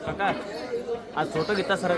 काका आज फोटो घेता सर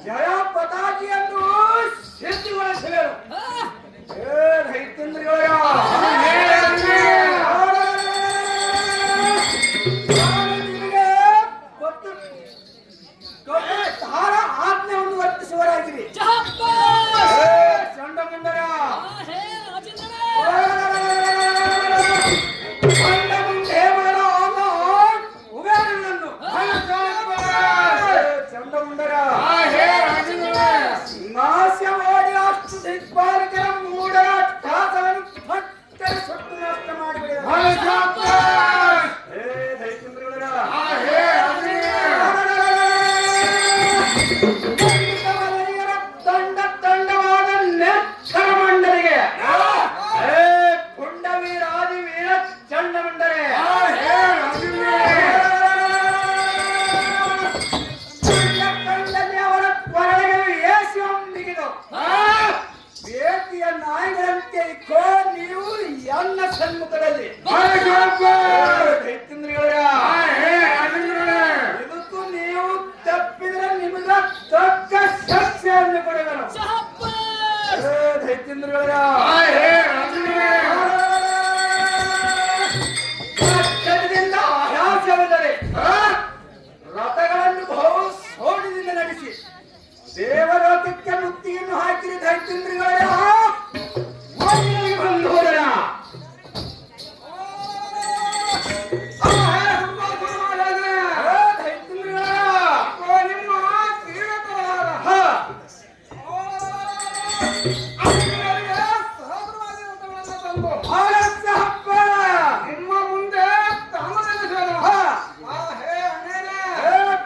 ಜಯ ಪತಾಕಿಯನ್ನು ಸಿದ್ಧಿಗೊಳಿಸುವೆನು. ದೈತ್ಯೇಂದ್ರಿಯವರ ಆಜ್ಞೆಯನ್ನು ವರ್ತಿಸುವರಾಗಿರಿ. ಚಂಡಮುಂಡರ ಚಂಡಮುಂಡರ ನಾಶವಾಡಿ ಅಷ್ಟು ದಿಕ್ಪಾಲಕರ ಮೂಢ ಠಾಸವನ್ನು ಭಕ್ತರ ಸುಟ್ಟು ನಷ್ಟ ಮಾಡಿಬಿಡಿದ. ದಂಡ ದಂಡವಾದ ನೆಚ್ಚರ ಮಂಡಲಿಗೆ ಪುಂಡವೀರಾದಿ ವೀರ ಚಂಡಮುಂಡರೆ ಅವರ ಕೊರಳಿಗೆ ಏಸಿಯೊಂದಿಗಿದು ಬೇಟಿಯ ನಾಯಿಗಳಂತೆ ಇಕ್ಕೋ ನೀವು ಎನ್ನ ಸನ್ಮುಖದಲ್ಲಿ. ಇದಕ್ಕೂ ನೀವು ತಪ್ಪಿದ್ರೆ ನಿಮಗ ತಕ್ಕ ಶಿಕ್ಷೆಯನ್ನು ಕೊಡುವರು. ದೈತ್ಯೇಂದ್ರಗಳ ಆಯಾಸವಿಲ್ಲದೆ ರಥಗಳನ್ನು ಬಹು ಸೋಡಿನಿಂದ ನಡೆಸಿ ದೇವಲೋಕಕ್ಕೆ ಮುತ್ತಿಯನ್ನು ಹಾಕಿರಿ. ದೈತ್ಯೇಂದ್ರಗಳ ಬಂದು ಹೋದರ ನಿಮ್ಮ ಮುಂದೆ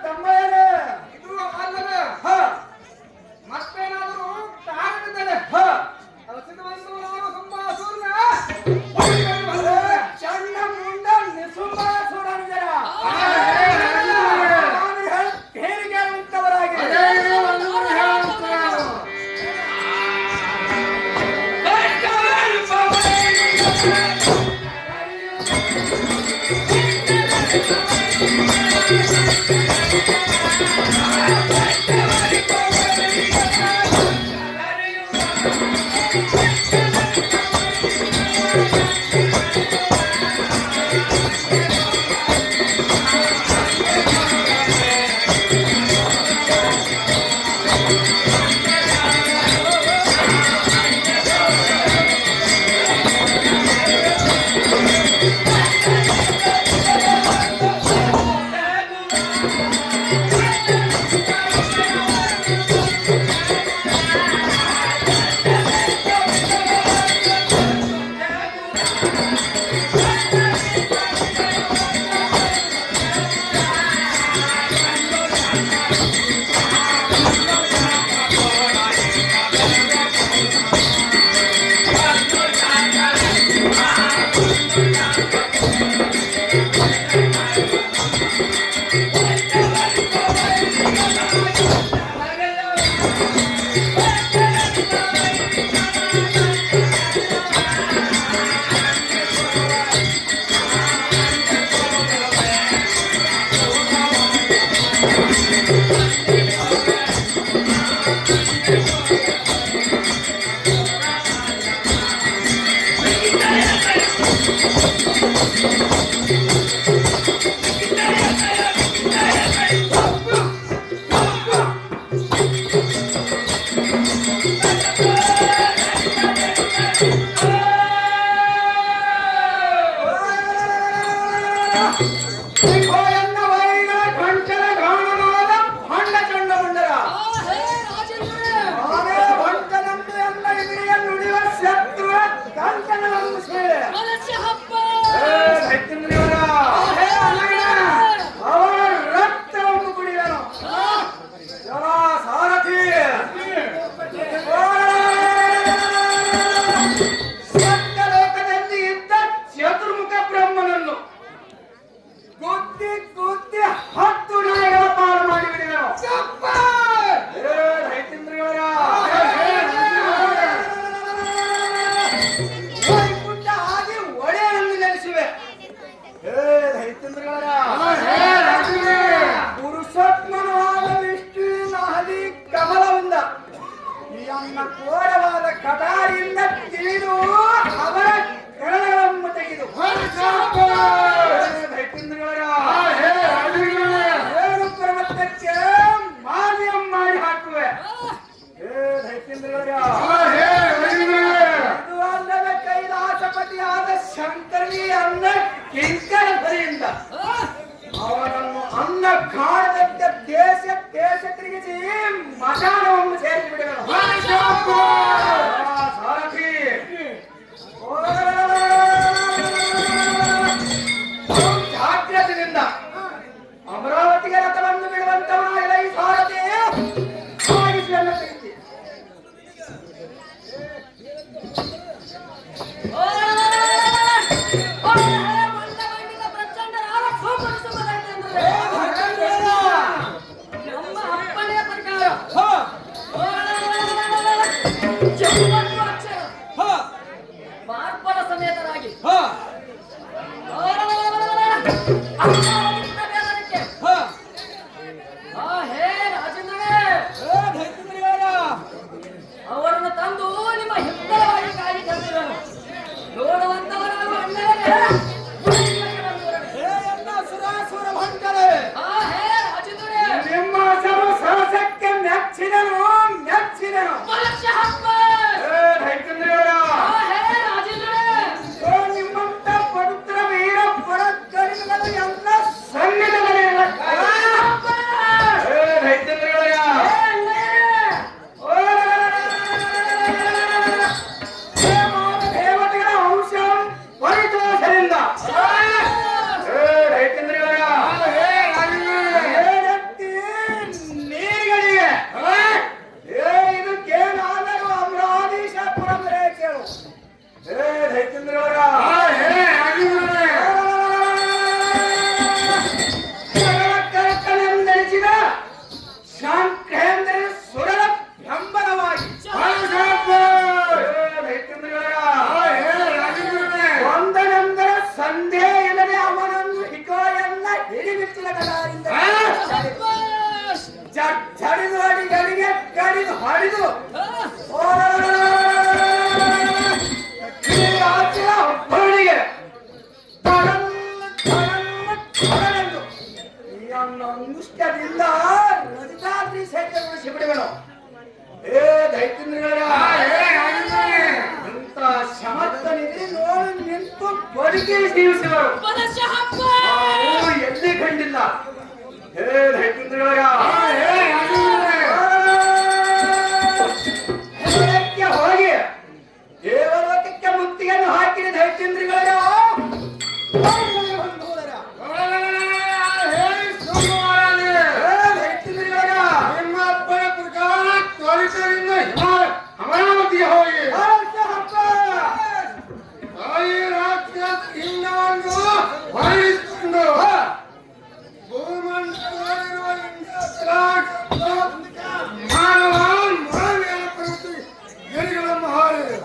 ತಮ್ಮಯ್ಯರೇ ಇದು ಅಲ್ಲದ ಮತ್ತೇನಾದರೂ ಕಾರಣವಿದ್ದರೆ ಚಂಡ ಮುಂಡ ನಿಸುಂಬಾಸುರನಿದರ ಹೇರಿಗೆ ಉಂಟವರಾಗಿ ಮಹಾರಾಜಾದ ಶಂಕರನಿ ಅನ್ನ ಕಿಂಕರ ಬರಿಯಿಂದ ಅವನನ್ನು ಅನ್ನ ಕಾಣದಂತೆ ದೇಶ ತಿರುಗಿಸಿ ಮಶಾನವನ್ನು ಸೇರಿಸಿ ಬಿಡುವರು. ಸಾರಥಿ ಜಾಗ್ರತೆಯಿಂದ ಅಮರಾವತಿಗೆ ರಥವನ್ನು ಬಿಡುವಂತವನಾಗಲ ಈ ಸಾರಥಿ ಸಾಗಿಸಿ ಎಲ್ಲ ತೆಗೆಸಿ. ಮಾರ್ಪಲ ಸಮೇತರಾಗಿ ಅವರನ್ನು ತಂದು ನಿಮ್ಮ ಹಿತ್ತಲವಾಗಿ ಕಾಯಿ ತಂದಿರುವನು. ನೋಡುವಂತವರಾಗುವ ನಿಮ್ಮ ಸಾಹಸಕ್ಕೆ ಮೆಚ್ಚಿದನು ನಿಮ್ಮಂತ ಪವಿತ್ರ ವೀರ ಪರಾಕ್ರಮಿಗಳು ಎಲ್ಲ ಸನ್ನಿಧಗಳಿಲ್ಲ. ದೇವತೆಗಳ ಅಂಶ ಪರಿತೋಷದಿಂದ ನೀರಿಗೆ ಇದಕ್ಕೇನಾದರೂ ಅಮರಾಧೀಶಪುರಂ ಕೇಳು. ಕರ್ತನೆಂದೆನಿಸಿದ ಶಾಂಕೇಂದ್ರ ಸುರರ ಬೆಂಬಲವಾಗಿ ಒಂದನೆಂದರೆ ಸಂದೇಹ ಇಲ್ಲದೆ ಅವನನ್ನು ಹಿಕೋಯನ್ನ ಹಿಡಿಬಿಚ್ಚಿದ ಕಲಾರಿಂದ ಜಡಿದು ಅಡಿಗಳಿಗೆ ಕಡಿದು ಹೊಡೆದು ಹೊರಡಿಗೆ ಅಂಗುಷ್ಟದಿಂದ ರಜತಾದ್ರಿ ಸೇತುಗೊಳಿಸಿ ಬಿಡುವನು. ದೈತ್ಯೇಂದ್ರರ ಇಂಥ ಶಮತ್ತನಿದ್ರೆ ನೋಡಿ ನಿಂತು ಬದುಕಿ ಜೀವಿಸುವರು. ಎಲ್ಲಿ ಕಂಡಿಲ್ಲ. ದೈತ್ಯೇಂದ್ರರ ಹೋಗಿ ದೇವಲೋಕಕ್ಕೆ ಮುತ್ತಿಗೆಯನ್ನು ಹಾಕಿದ ದೈತ್ಯೇಂದ್ರಗಳ ಅಮರಾವತಿಗೆ ಹೋಗಿ ತಾಯಿ ರಾಜ್ಯ ಇಂದ್ರವನ್ನು ಹೊರಡಿಸಿಕೊಂಡು ಭೂಮಂಡಲದಲ್ಲಿರುವ ಗಿರಿಗಳನ್ನು ಹಾರಿದೆ.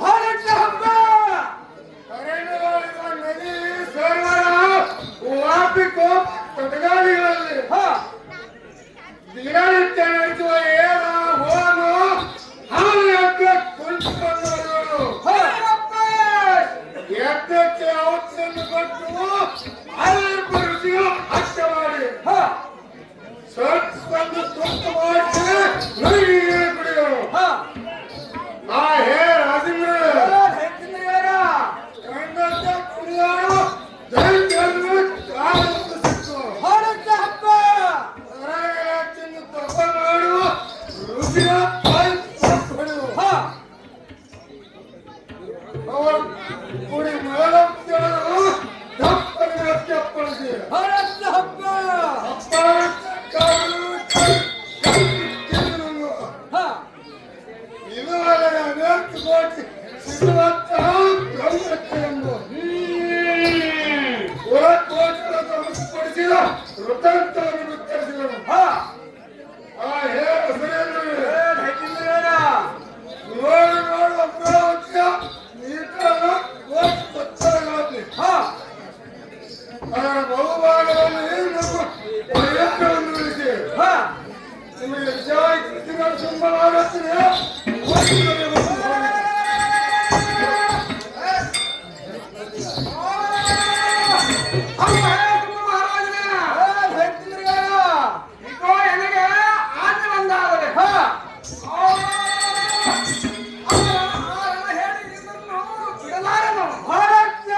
ಅರಣ್ಯದಲ್ಲಿರುವ ನದಿ ಸರೋವರ ವಾಪಿಕೋ ತಟಗಾಳಿಗಳಲ್ಲಿ ದಿನನಿತ್ಯ ನಡೆಸುವ ಏನ ಹೋಮ ಹವನಕ್ಕೆ ಕುಳಿತುಕೊಂಡು ಯಜ್ಞಕ್ಕೆ ಔಷಧಿಯನ್ನು ಕೊಟ್ಟು ಅಲ್ಪ ರುಚಿಗಳು ಹಚ್ಚ ಮಾಡಿ ಸ್ವಲ್ಪ ತುತ್ತು ಮಾಡಿ ನುಡಿಗೆ ಕುಡಿಯೋರು. ಆ ಹೇ ರಾಜೇಂದ್ರ ಕಂಡಂತ ಕುಡಿಯೋರು ದೈತ್ಯರನ್ನು ಕಾಲಕ್ಕೆ ಸಿಕ್ಕು ತಿಂದು ತಪ್ಪ ಮಾಡುವ ರುಚಿಯ ಅವರು ಕುಡಿ ಮೇಲರು ತಪ್ಪನ್ನು ಚಪ್ಪಳಿಸಿ ಇದುವರೆಗೆ ಅನೇಕ ಕೋಟಿ ಸಿಗುವಂತಹ ಬ್ರಹ್ಮತ್ತೆಯನ್ನು ಕೋಟಿಗಳ ತಮಸ್ಪಡಿಸಿದ ವೃತ್ತಾಂತವನ್ನು ವಿಸ್ತರಿಸಿದನು. ಆ ಹೇ ನೋಡಿ ನೋಡುವ ಅಮರಾವತಿಯ ನೀಟನ್ನು ಕೋಟಿ ಪತ್ರಗಳಲ್ಲಿ ಅದರ ಬಹುಭಾಗದಲ್ಲಿ ನಮ್ಮ ಪ್ರಯತ್ನವನ್ನು ಉಳಿಸಿ ನಿಮಗೆ ನಿಜವಾಗಿ ಕೃತಿಗಳು ತುಂಬಲಾಗುತ್ತದೆ. ಭಾರತ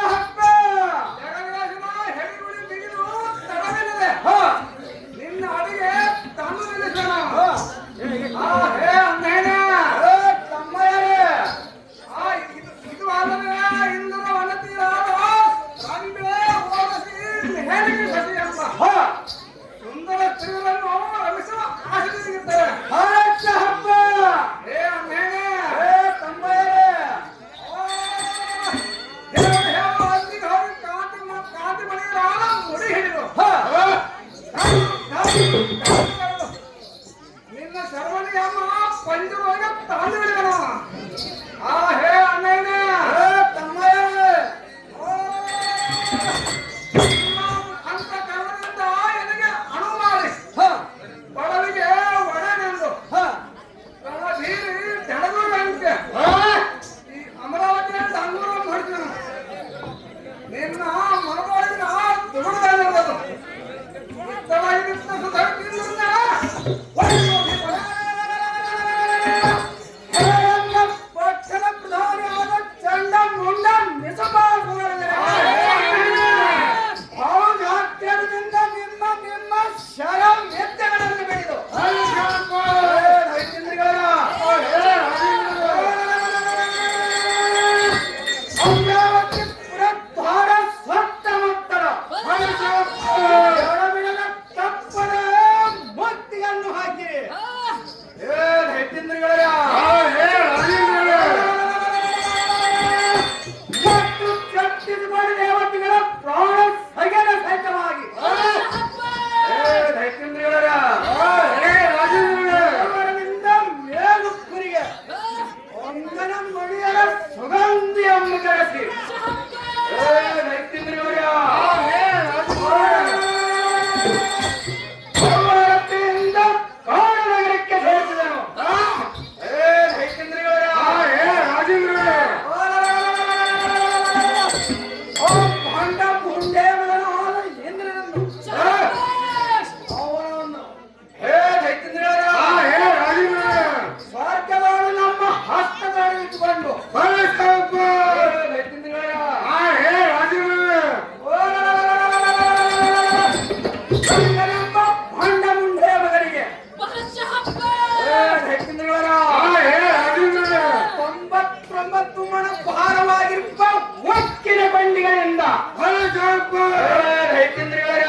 ದೈತ್ಯೇಂದ್ರಿಯವರ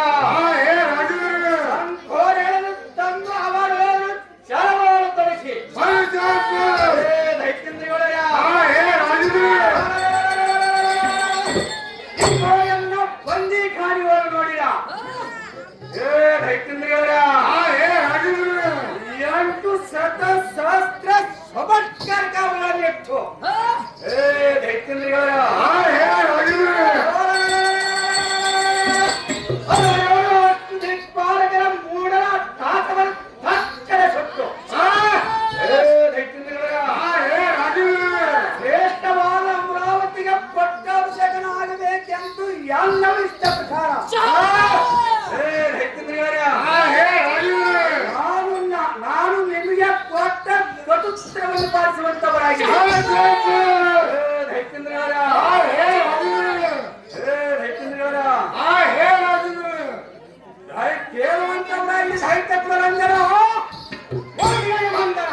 ಹೇಳಲು ತಂದು ಅವರು ಚಾಲವನ್ನು ತೊಡಸಿ ದೈತ್ಯೇಂದ್ರಿಯವರ ಬಂದಿ ಕಾರ್ಯವನ್ನು ನೋಡಿದ ದೈತ್ಯೇಂದ್ರಿಯವರ 8 ಶತಸಹಸ್ರ ಸ್ವಭಟ್ಕರ್ಕಗಳನ್ನು ಇಟ್ಟು ದೈತ್ಯೇಂದ್ರಿಯವರ ದಿಕ್ಪಾಲಕರ ಮೂಡಲ ತಾತವನ್ನು ತಕ್ಕಡೆ ಸುಟ್ಟು ದೈತ್ಯೇಂದ್ರಿಯವರ ಶ್ರೇಷ್ಠವಾದ ಅಮರಾವತಿಗೆ ಪಟ್ಟಾಭಿಷೇಕನಾಗಬೇಕೆಂದು ಎಲ್ಲವೂ ಇಷ್ಟ ಪ್ರಕಾರ ನಾನು ನಿಮಗೆ ಕೊಟ್ಟ ಚತುಸ್ತ್ರವನ್ನು ಪಾಲಿಸುವಂತವರಾಗಿ ಕೇಳುವಂತವರಾಗಿ ಸಾಹಿತ್ಯ ಪುರಂದರ ಮಂದರ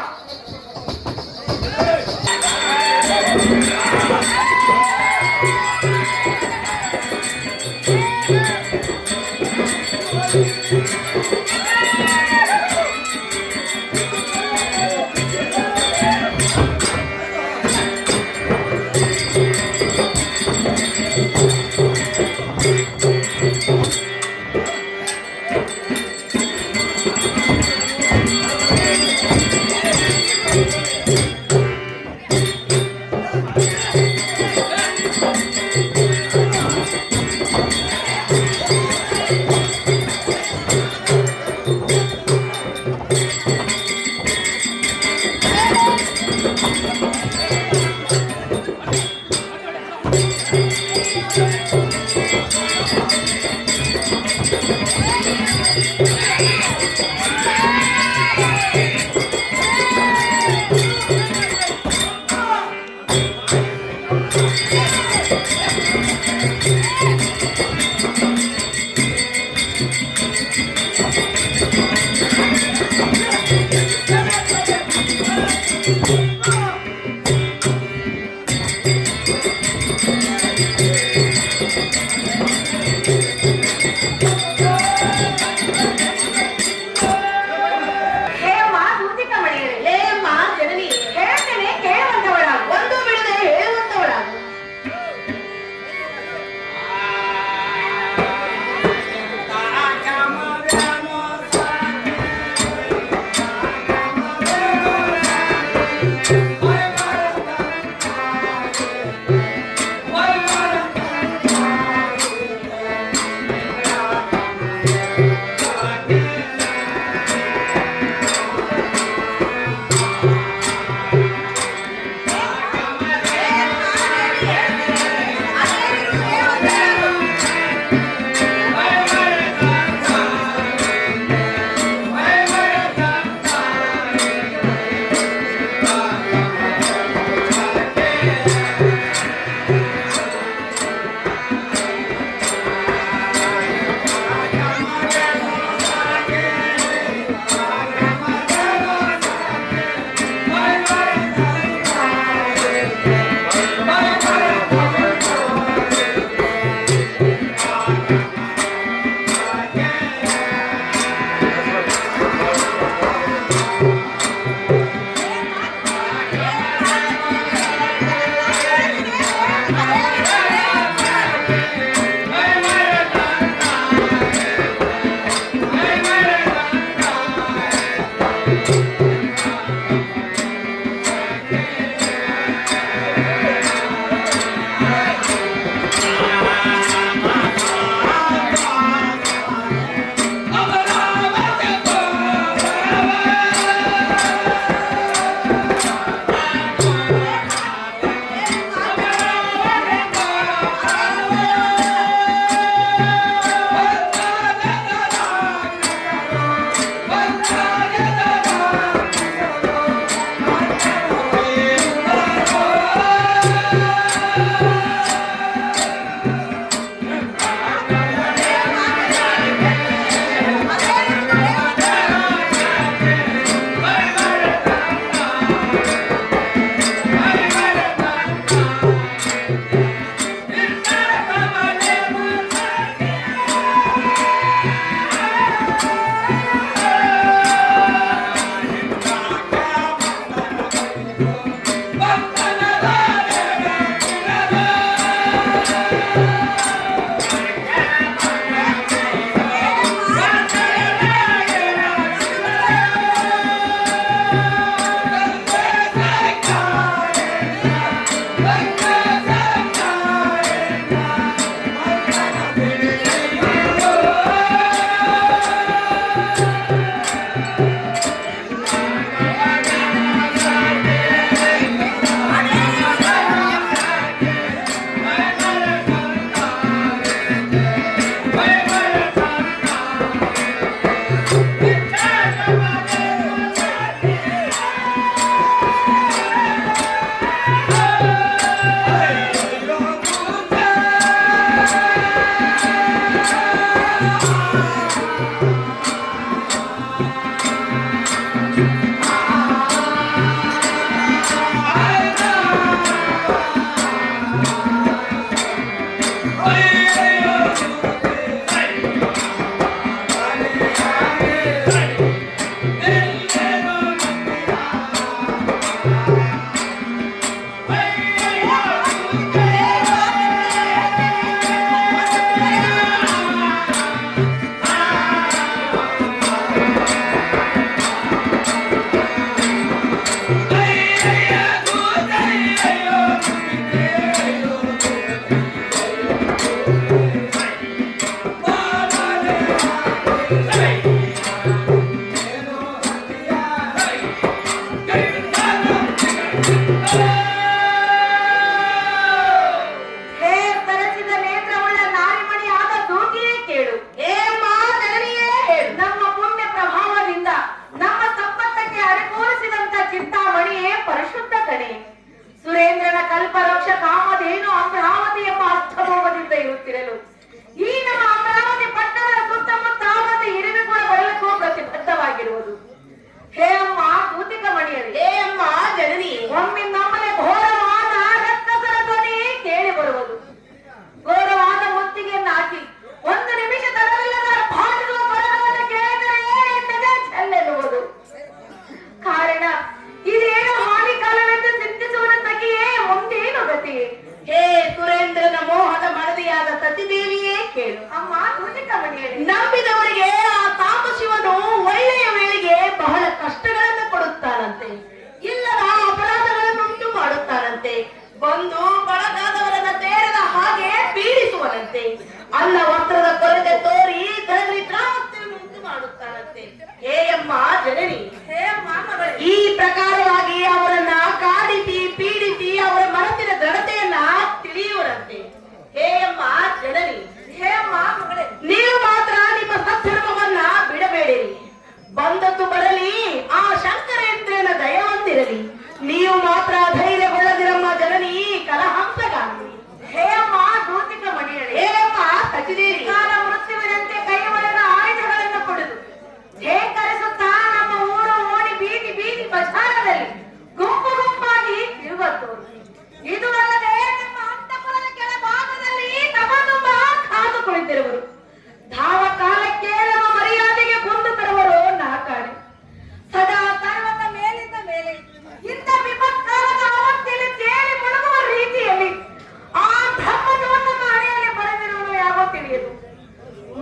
ಸುರೇಂದ್ರನ ಕಲ್ಪವೃಕ್ಷ ಕಾಮಧೇನು ಅಮರಾವತಿ ಎಂಬ ಅರ್ಥಭೋಗದಿಂದ ಇರುತ್ತಿರಲು ಈ ನಮ್ಮ ಅಮರಾವತಿ ಪಟ್ಟಣದ ಸುತ್ತಮುತ್ತ ಮತ್ತೆ ಹಿರಿಮೆ ಕೂಡ ಬರಲಿಕ್ಕೂ ಪ್ರತಿಬದ್ಧವಾಗಿರುವುದು. ಹೇ ಅಮ್ಮ ಕೂತಿಕ ಮಣಿಯರು, ಹೇ ಅಮ್ಮ ಜನನಿ, ಒಮ್ಮೆ ನಮ್ಮನೆ ಘೋರವಾದ ರಕ್ತಸರ ಧ್ವನಿ ಕೇಳಿ ಬರುವುದು. ಘೋರವಾದ ಮುತ್ತಿಗೆಯನ್ನು ಹಾಕಿ ಒಂದು ನಿಮಿಷ ತಡವಿಲ್ಲದ ಭಾಷಿಸುವ ಪರಗಳನ್ನು ಕೇಳಿದರೆ ಚೆಲ್ಲೆನ್ನುವುದು. ಕಾರಣ ಇದೇನು ಹಾನಿಕಾಲವೆಂದು ಚಿಂತಿಸುವ ಸಖಿಯೇ, ಮುಂದೇನು ಗತಿ? ಹೇ ಸುರೇಂದ್ರನ ಮೋಹದ ಮಡದಿಯಾದ ಸತಿದೇವಿಯೇ ಕೇಳು. ಅಮ್ಮ ಕೂತಿಕ ಮಣಿಯರು, ನಂಬಿದವರಿಗೆ ಆ ತಾಪಶಿವನು ಒಳ್ಳೆಯ ವೇಳೆಗೆ ಬಹಳ ಕಷ್ಟಗಳನ್ನು ಕೊಡುತ್ತಾನಂತೆ, ಇಲ್ಲದ ಅಪರಾಧಗಳನ್ನು ಉಂಟು ಮಾಡುತ್ತಾನಂತೆ, ಬಂದು ಬಳಗಾದವರನ್ನ ಸೇರದ ಹಾಗೆ ಪೀಡಿಸುವನಂತೆ, ಅನ್ನ ವಸ್ತ್ರದ ಕೊರತೆ ತೋರಿ ದರಿದ್ರಾವಸ್ಥೆಯನ್ನು ಉಂಟು ಮಾಡುತ್ತಾನಂತೆ. ಹೇ ಅಮ್ಮ ಜನನಿ, ಹೇ ಅಮ್ಮ ಮಗಳೇ, ಈ ಪ್ರಕಾರವಾಗಿ ಅವರನ್ನ ಕಾಡಿಸಿ ಪೀಡಿಸಿ ಅವರ ಮನಸ್ಸಿನ ದೃಢತೆಯನ್ನ ತಿಳಿಯುವರಂತೆ. ಹೇ ಅಮ್ಮ ಜನನಿ, ಹೇ ಅಮ್ಮ ಮಗಳೇ, ನೀವು ಮಾತ್ರ ನಿಮ್ಮ ಸದ್ಧರ್ಮವನ್ನ ಬಿಡಬೇಡಿರಿ. ಬಂದದ್ದು ಬರಲಿ, ಆ ಶಂಕರೇಂದ್ರನ ದಯವೊಂದಿರಲಿ. ನೀವು ಮಾತ್ರ ಧೈರ್ಯಗೊಳ್ಳದಿರಮ್ಮ ಜನನಿ ಕಲಹಂಸಗಾಮಿ. ಹೇ ಅಮ್ಮ ದೂತಿಕ ಮಣಿಯಳೆ, ಹೇ ಅಮ್ಮ ಸಚಿದೇವಿ, ಕಾಲ ಮೃತ್ಯುವಿನಂತೆ ಕೈ ಒಳಗ ಆಯುಧಗಳನ್ನು ಕೊಡುದು ಧೇಕರಿಸುತ್ತಾ ನಮ್ಮ ಊರು ಓಣಿ ಬೀದಿ ಬೀದಿ ಬಜಾರದಲ್ಲಿ ಗುಂಪು ಗುಂಪಾಗಿ ತಿರುಗತ್ತೋರು. ಇದು ಅಲ್ಲದೆ ನಮ್ಮ ಅಂತಃಪುರದ ಕೆಳ ಭಾಗದಲ್ಲಿ ತಮ್ಮ ತುಂಬ ಕಾದು ಕುಳಿತಿರುವರು. ಧಾವ ಕಾಲಕ್ಕೆ ನಮ್ಮ ಮರ್ಯಾದೆಗೆ ಕುಂದು ತರುವರು ನಾಕಾಣೆ. ಸದಾ ಸರ್ವದ ಮೇಲಿಂದ ಮೇಲೆ ಇಂಥ ವಿಪತ್ಕಾಲದ ಅವಸ್ಥೆಯಲ್ಲಿ ತೇಲಿ ಮುಳುಗುವ ರೀತಿಯಲ್ಲಿ ಆ ಬ್ರಹ್ಮದವನ್ನು ಹಣೆಯಲ್ಲಿ ಬರೆದಿರುವುದು ಯಾವೋ ತಿಳಿಯದು.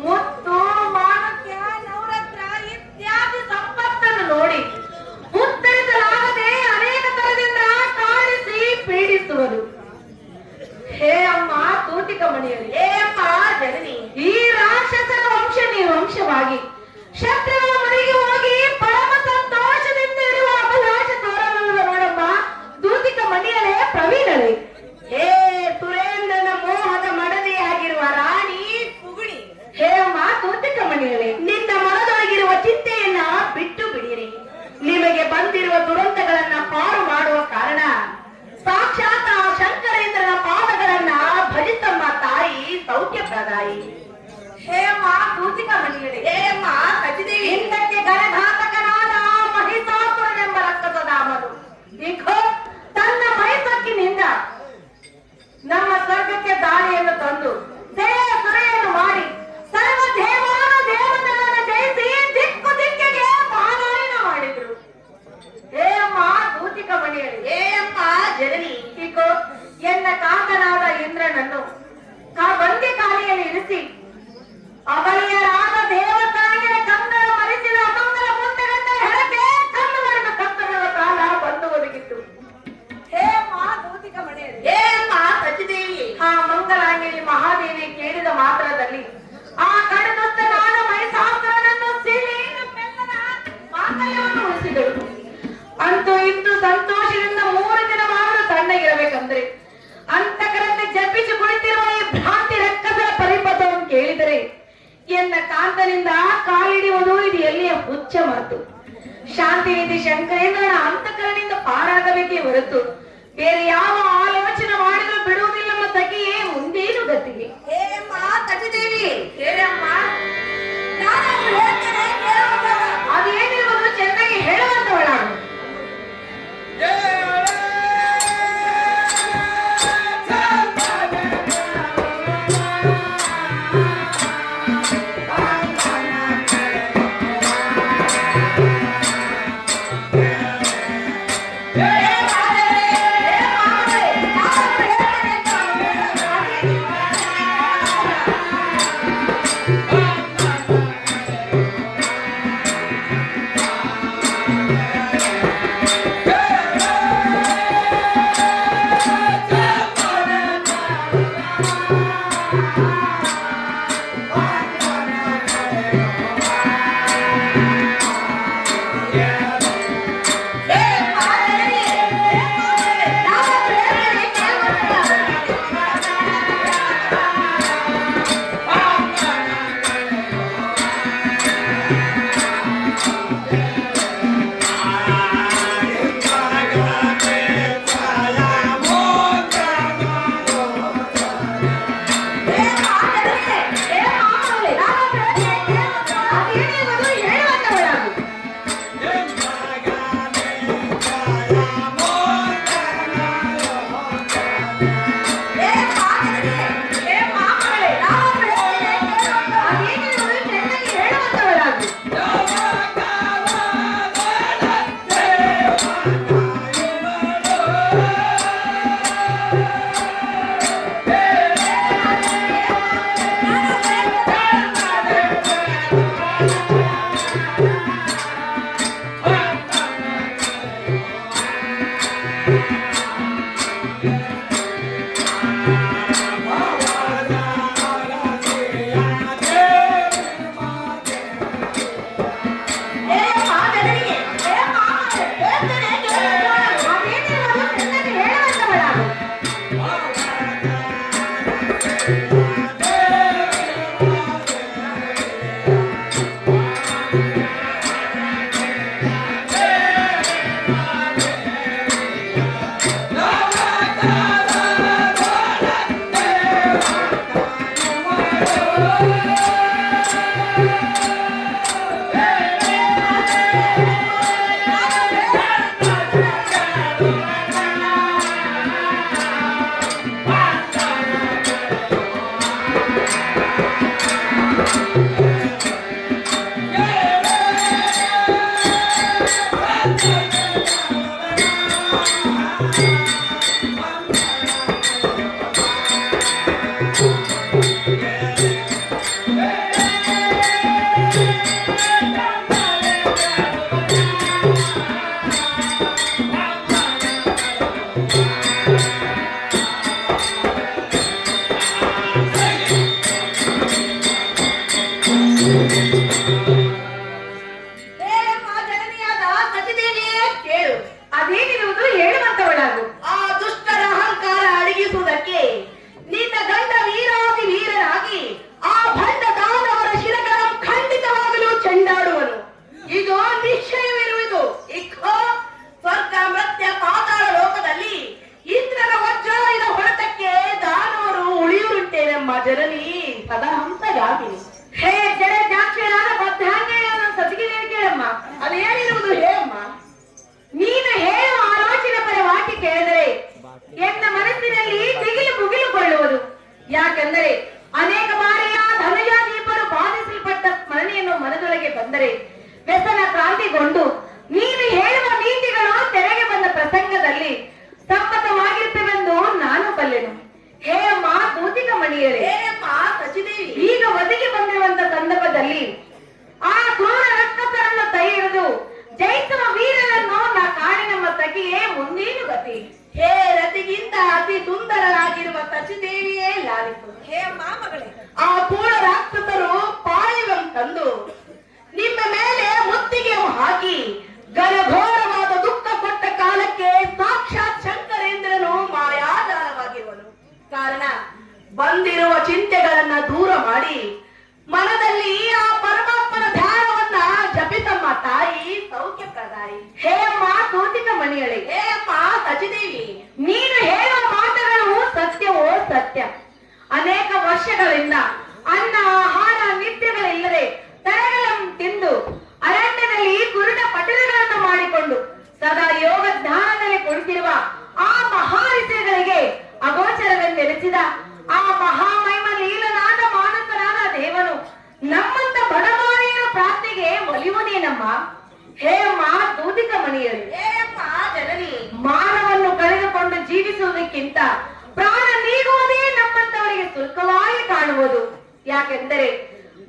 ಮುತ್ತು ಮಾಣಕ್ಯ ನವರತ್ನ ಇತ್ಯಾದಿ ಸಂಪತ್ತನ್ನು ನೋಡಿ ಉತ್ತರಿಸಲಾಗದೆ ಅನೇಕ ತರದಿಂದ ಕಾಡಿಸಿ ಪೀಡಿಸುವರು. ಹೇ ಅಮ್ಮ ತೂತಿಕ ಮಣಿಯರು, ಹೇ ಅಮ್ಮ ಜನನಿ, ಈ ರಾಕ್ಷಸರ ವಂಶ ನಿರ್ವಂಶವಾಗಿ ಶತ್ರುಗಳ ಮನೆಗೆ ಹೋಗಿ ಪರಮ ಸಂತೋಷದಿಂದ ಇರುವ ಅಭಿಲಾಷ ತೋರನಲ್ಲ ನೋಡಮ್ಮ ದೂತಿಕ ಮಣಿಯರೇ ಪ್ರವೀಣರೇ. ಹೇ ಸುರೇಂದ್ರನ ಮೋಹದ ಮಡದಿಯಾಗಿರುವ ರಾಣಿ ಪುಗುಣಿ, ಹೇ ಅಮ್ಮ ತೂತಿಕ ಮಣಿಯರೇ, ನಿನ್ನ ಮನದೊಳಗಿರುವ ಚಿಂತೆಯನ್ನ ಬಿಟ್ಟು ಬಿಡಿರಿ. ನಿಮಗೆ ಬಂದಿರುವ ದುರಂತಗಳನ್ನ ಪಾರು ಮಾಡುವ ಕಾರಣ ಸಾಕ್ಷಾತ್ ಆ ಶಂಕರೇಂದ್ರನ ಪಾದಗಳನ್ನ ಭಜಿಸಮ್ಮ ತಾಯಿ ಸೌಖ್ಯಪ್ರದಾಯಿ. ಹೇ ಅಮ್ಮ ದೂತಿಕ ಮಣಿಯರೇ, ಹೇ ಅಮ್ಮ ಸಚಿದೇವಿ, ಹಿಂದಕ್ಕೆ ಗರಘಾತಕನಾದ ಮಹಿಷಾಸುರನೆಂಬ ರಕ್ತದಾಮನು ಇಗೋ ತನ್ನ ಮೈಸಕ್ಕಿನಿಂದ ನಮ್ಮ ಸ್ವರ್ಗಕ್ಕೆ ದಾಳಿಯನ್ನು ತಂದು ದೇಹ ಸುರೆಯನ್ನು ಮಾಡಿ ಸರ್ವ ದೇವಾನು ದೇವತೆಗಳನ್ನು ಜಯಿಸಿ ದಿಕ್ಕು ದಿಕ್ಕಿಗೆ ಪಾದಾಯನ ಮಾಡಿದ್ರು. ಹೇ ಅಮ್ಮ ದೂತಿಕ ಮಣಿಯರು, ಹೇ ಅಮ್ಮ ಜನನಿ, ಇಗೋ ಎನ್ನ ಕಾಂತನಾದ ಇಂದ್ರನನ್ನು ಬಂದಿ ಕಾಲಿಯಲ್ಲಿ ಇರಿಸಿ ಅಬಲಿಯರಾದ ದೇವತಾಯಿಯ ಕಂಗಳ ಮರೆಸಿದ ಅಮಂಗಲ ಮುಂದೆಗಂಡ ಹೆರಕೆ ಕಣ್ಣು ಮಾಡಿದ ಕರ್ತವ್ಯದ ಕಾಲ ಬಂದು ಒದಗಿತ್ತು. ಹೇ ಅಮ್ಮ ದೂತಿಕ ಮಣಿಯರು, ಹೇ ಅಮ್ಮ ಸಚಿದೇವಿ, ಆ ಮಂಗಲಾಂಗಿನಿ ಮಹಾದೇವಿ ಕೇಳಿದ ಮಾತ್ರದಲ್ಲಿ ಆ ಕಡದುಷ್ಟನಾದ ಮಹಿಷಾಸುರನನ್ನು ಸೀಳಿ ನಮ್ಮೆಲ್ಲರ ಮಾಂಗಲ್ಯವನ್ನು ಉಳಿಸಿದಳು. ಅಂತೂ ಇಂದು ಸಂತೋಷದಿಂದ 3 ದಿನವಾದರೂ ತಣ್ಣಗಿರಬೇಕಂದ್ರೆ ಅಂತಕರಂತೆ ಜಪಿಸಿ ಕುಳಿತಿರುವ ಈ ಭ್ರಾಂತಿ ರಕ್ಕಸರ ಪರಿಪಥವನ್ನು ಕೇಳಿದರೆ ಎನ್ನ ಕಾಂತನಿಂದ ಕಾಲಿಡುವುದು ಇದು ಎಲ್ಲಿಯ ಹುಚ್ಚ ಮಾತು. ಶಾಂತಿ ನಿಧಿ ಶಂಕರೇಂದ್ರನ ಅಂತಕರನಿಂದ ಪಾರಾಗಬೇಕೇ ಹೊರತು ಬೇರೆ ಯಾವ ಆಲೋಚನೆ ಮಾಡಿದ್ರು ಬಿಡುವುದಿಲ್ಲ ಸಖಿಯೇ, ಮುಂದೇನು ಗತಿಗೆ? ಹೇ ಅಮ್ಮ ಸಚಿದೇವಿ, ಹೇ ಅಮ್ಮ ಅದೇನಿರುವುದು ಚೆನ್ನಾಗಿ ಹೇಳುವಂತವಳಾಗು. ಅದೇನಿರುವುದು ಹೇಳುವಂತವಳಾಗು. ಆ ದುಷ್ಟರ ಅಹಂಕಾರ ಅಡಗಿಸುವುದಕ್ಕೆ ನಿನ್ನ ಗಂಡ ವೀರಾದಿ ವೀರನಾಗಿ ಆ ಭಂಡ ದಾನವರ ಶಿರಗಳನ್ನು ಖಂಡಿತವಾಗಲು ಚೆಂಡಾಡುವನು. ಇದು ನಿಶ್ಚಯವಿರುವುದು. ಇಕ್ಕೋ ಸ್ವರ್ಗ ಮೃತ್ಯ ಪಾತಾಳ ಲೋಕದಲ್ಲಿ ಇಂದ್ರನ ವಜ್ರಾಯುಧ ಹೊಡೆತಕ್ಕೆ ದಾನವರು ಉಳಿಯುರುಂಟೇನೆಂಬ ಜನನಿ ಸದಾ ಹಂಸಗಾಮಿ. ಹೇ ಜಡ ಜಾಕ್ಷರಾದ ಬದ್ಧಾಂಗೆಯನ್ನು ಸತಿಗೆ ಕೇಳಮ್ಮ. ಅದೇನಿರುವುದು ಹೇಳಮ್ಮ. ನೀನು ಹೇಳುವ ಆಲೋಚನೆ ಪರವಾಗಿ ಕೇಳಿದರೆ ಎನ್ನ ಮನಸ್ಸಿನಲ್ಲಿ ದಿಗಿಲು ಮುಗಿಲುಗೊಳ್ಳುವುದು. ಯಾಕೆಂದರೆ ಅನೇಕ ಬಾರಿಯ ಧನುಜಾದೀಪರು ಬಾಧಿಸಲ್ಪಟ್ಟ ಸ್ಮರಣೆಯನ್ನು ಮನದೊಳಗೆ ಬಂದರೆ ವ್ಯಸನ ಕ್ರಾಂತಿಗೊಂಡು ನೀನು ಹೇಳುವ ನೀತಿಗಳು ತೆರೆಗೆ ಬಂದ ಪ್ರಸಂಗದಲ್ಲಿ ಸಮ್ಮತವಾಗಿರುತ್ತವೆಂದು ನಾನು ಬಲ್ಲೆನು. ಹೇ ಅಮ್ಮ ದೂತಿಕ ಮಣಿಯರೇ, ಸಚಿದೇವಿ, ಈಗ ಒದಗಿ ಬಂದಿರುವಂತ ಸಂದರ್ಭದಲ್ಲಿ ಆ ಕ್ರೂರ ರಕ್ಕಸರನ್ನು ಕೈ ಹಿಡಿದು ಜಯಿಸುವ ವೀರರನ್ನು ನಾ ಕಾಡಿನಮ್ಮ ಸಖಿಯೇ ಮುಂದೇನು ಗತಿ. ಹೇ ರತಿಗಿಂತ ಅತಿ ಸುಂದರರಾಗಿರುವ ಸಚಿದೇವಿಯೇ ಲಾಲಿಸು. ಹೇ ಮಾಮಗಳೇ, ಆ ಕ್ರೂರ ರಾಕ್ಷಸರು ಪಾಯುಗಂ ತಂದು ನಿಮ್ಮ ಮೇಲೆ ಮುತ್ತಿಗೆ ಹಾಕಿ ಘನಘೋರವಾದ ದುಃಖ ಕೊಟ್ಟ ಕಾಲಕ್ಕೆ ಸಾಕ್ಷಾತ್ ಶಂಕರೇಂದ್ರನು ಮಾಯಾಜಾಲವಾಗಿರುವನು. ಕಾರಣ ಬಂದಿರುವ ಚಿಂತೆಗಳನ್ನ ದೂರ ಮಾಡಿ ಮನದಲ್ಲಿ ಆ ಪರಮಾತ್ಮನ ಧ್ಯಾನವನ್ನ ಜಪಿಸಮ್ಮ ತಾಯಿ ಸೌಖ್ಯ ಪ್ರದಾಯಿ. ಹೇ ಅಮ್ಮ ದೂತಿಕ ಮಣಿಯಳೆ, ಹೇ ಅಮ್ಮ ಸಚಿದೇವಿ, ನೀನು ಹೇಳುವ ಮಾತುಗಳು ಸತ್ಯವೋ ಸತ್ಯ. ಅನೇಕ ವರ್ಷಗಳಿಂದ ಅನ್ನ ಆಹಾರ ನಿತ್ಯಗಳಿಲ್ಲದೆ ತರಗಳನ್ನು ತಿಂದು ಅರಣ್ಯದಲ್ಲಿ ಕುರುಡ ಪಟಲಗಳನ್ನು ಮಾಡಿಕೊಂಡು ಸದಾ ಯೋಗ ಧ್ಯಾನದಲ್ಲಿ ಕುಳಿತಿರುವ ಆ ಮಹಾರಿಷಿಗಳಿಗೆ ಅಗೋಚರವೆಂದೆನಿಸಿದ ಆ ಮಹಾಮಹಿಮ ಲೀಲನಾದ ಮಾನಸನಾದ ದೇವನು ನಮ್ಮಂತ ಬಡಮಾರಿಯರ ಪ್ರಾರ್ಥನೆಗೆ ಒಲಿಯುವುದೇನಮ್ಮ. ಹೇ ಅಮ್ಮ ದೂತಿಕ ಮಣಿಯರು, ಹೇ ಅಮ್ಮ ಜನನಿ, ಮಾನವನ್ನು ಕಳೆದುಕೊಂಡು ಜೀವಿಸುವುದಕ್ಕಿಂತ ಪ್ರಾಣ ನೀಗುವುದೇ ನಮ್ಮಂತವರಿಗೆ ಸುಖವಾಗಿ ಕಾಣುವುದು. ಯಾಕೆಂದರೆ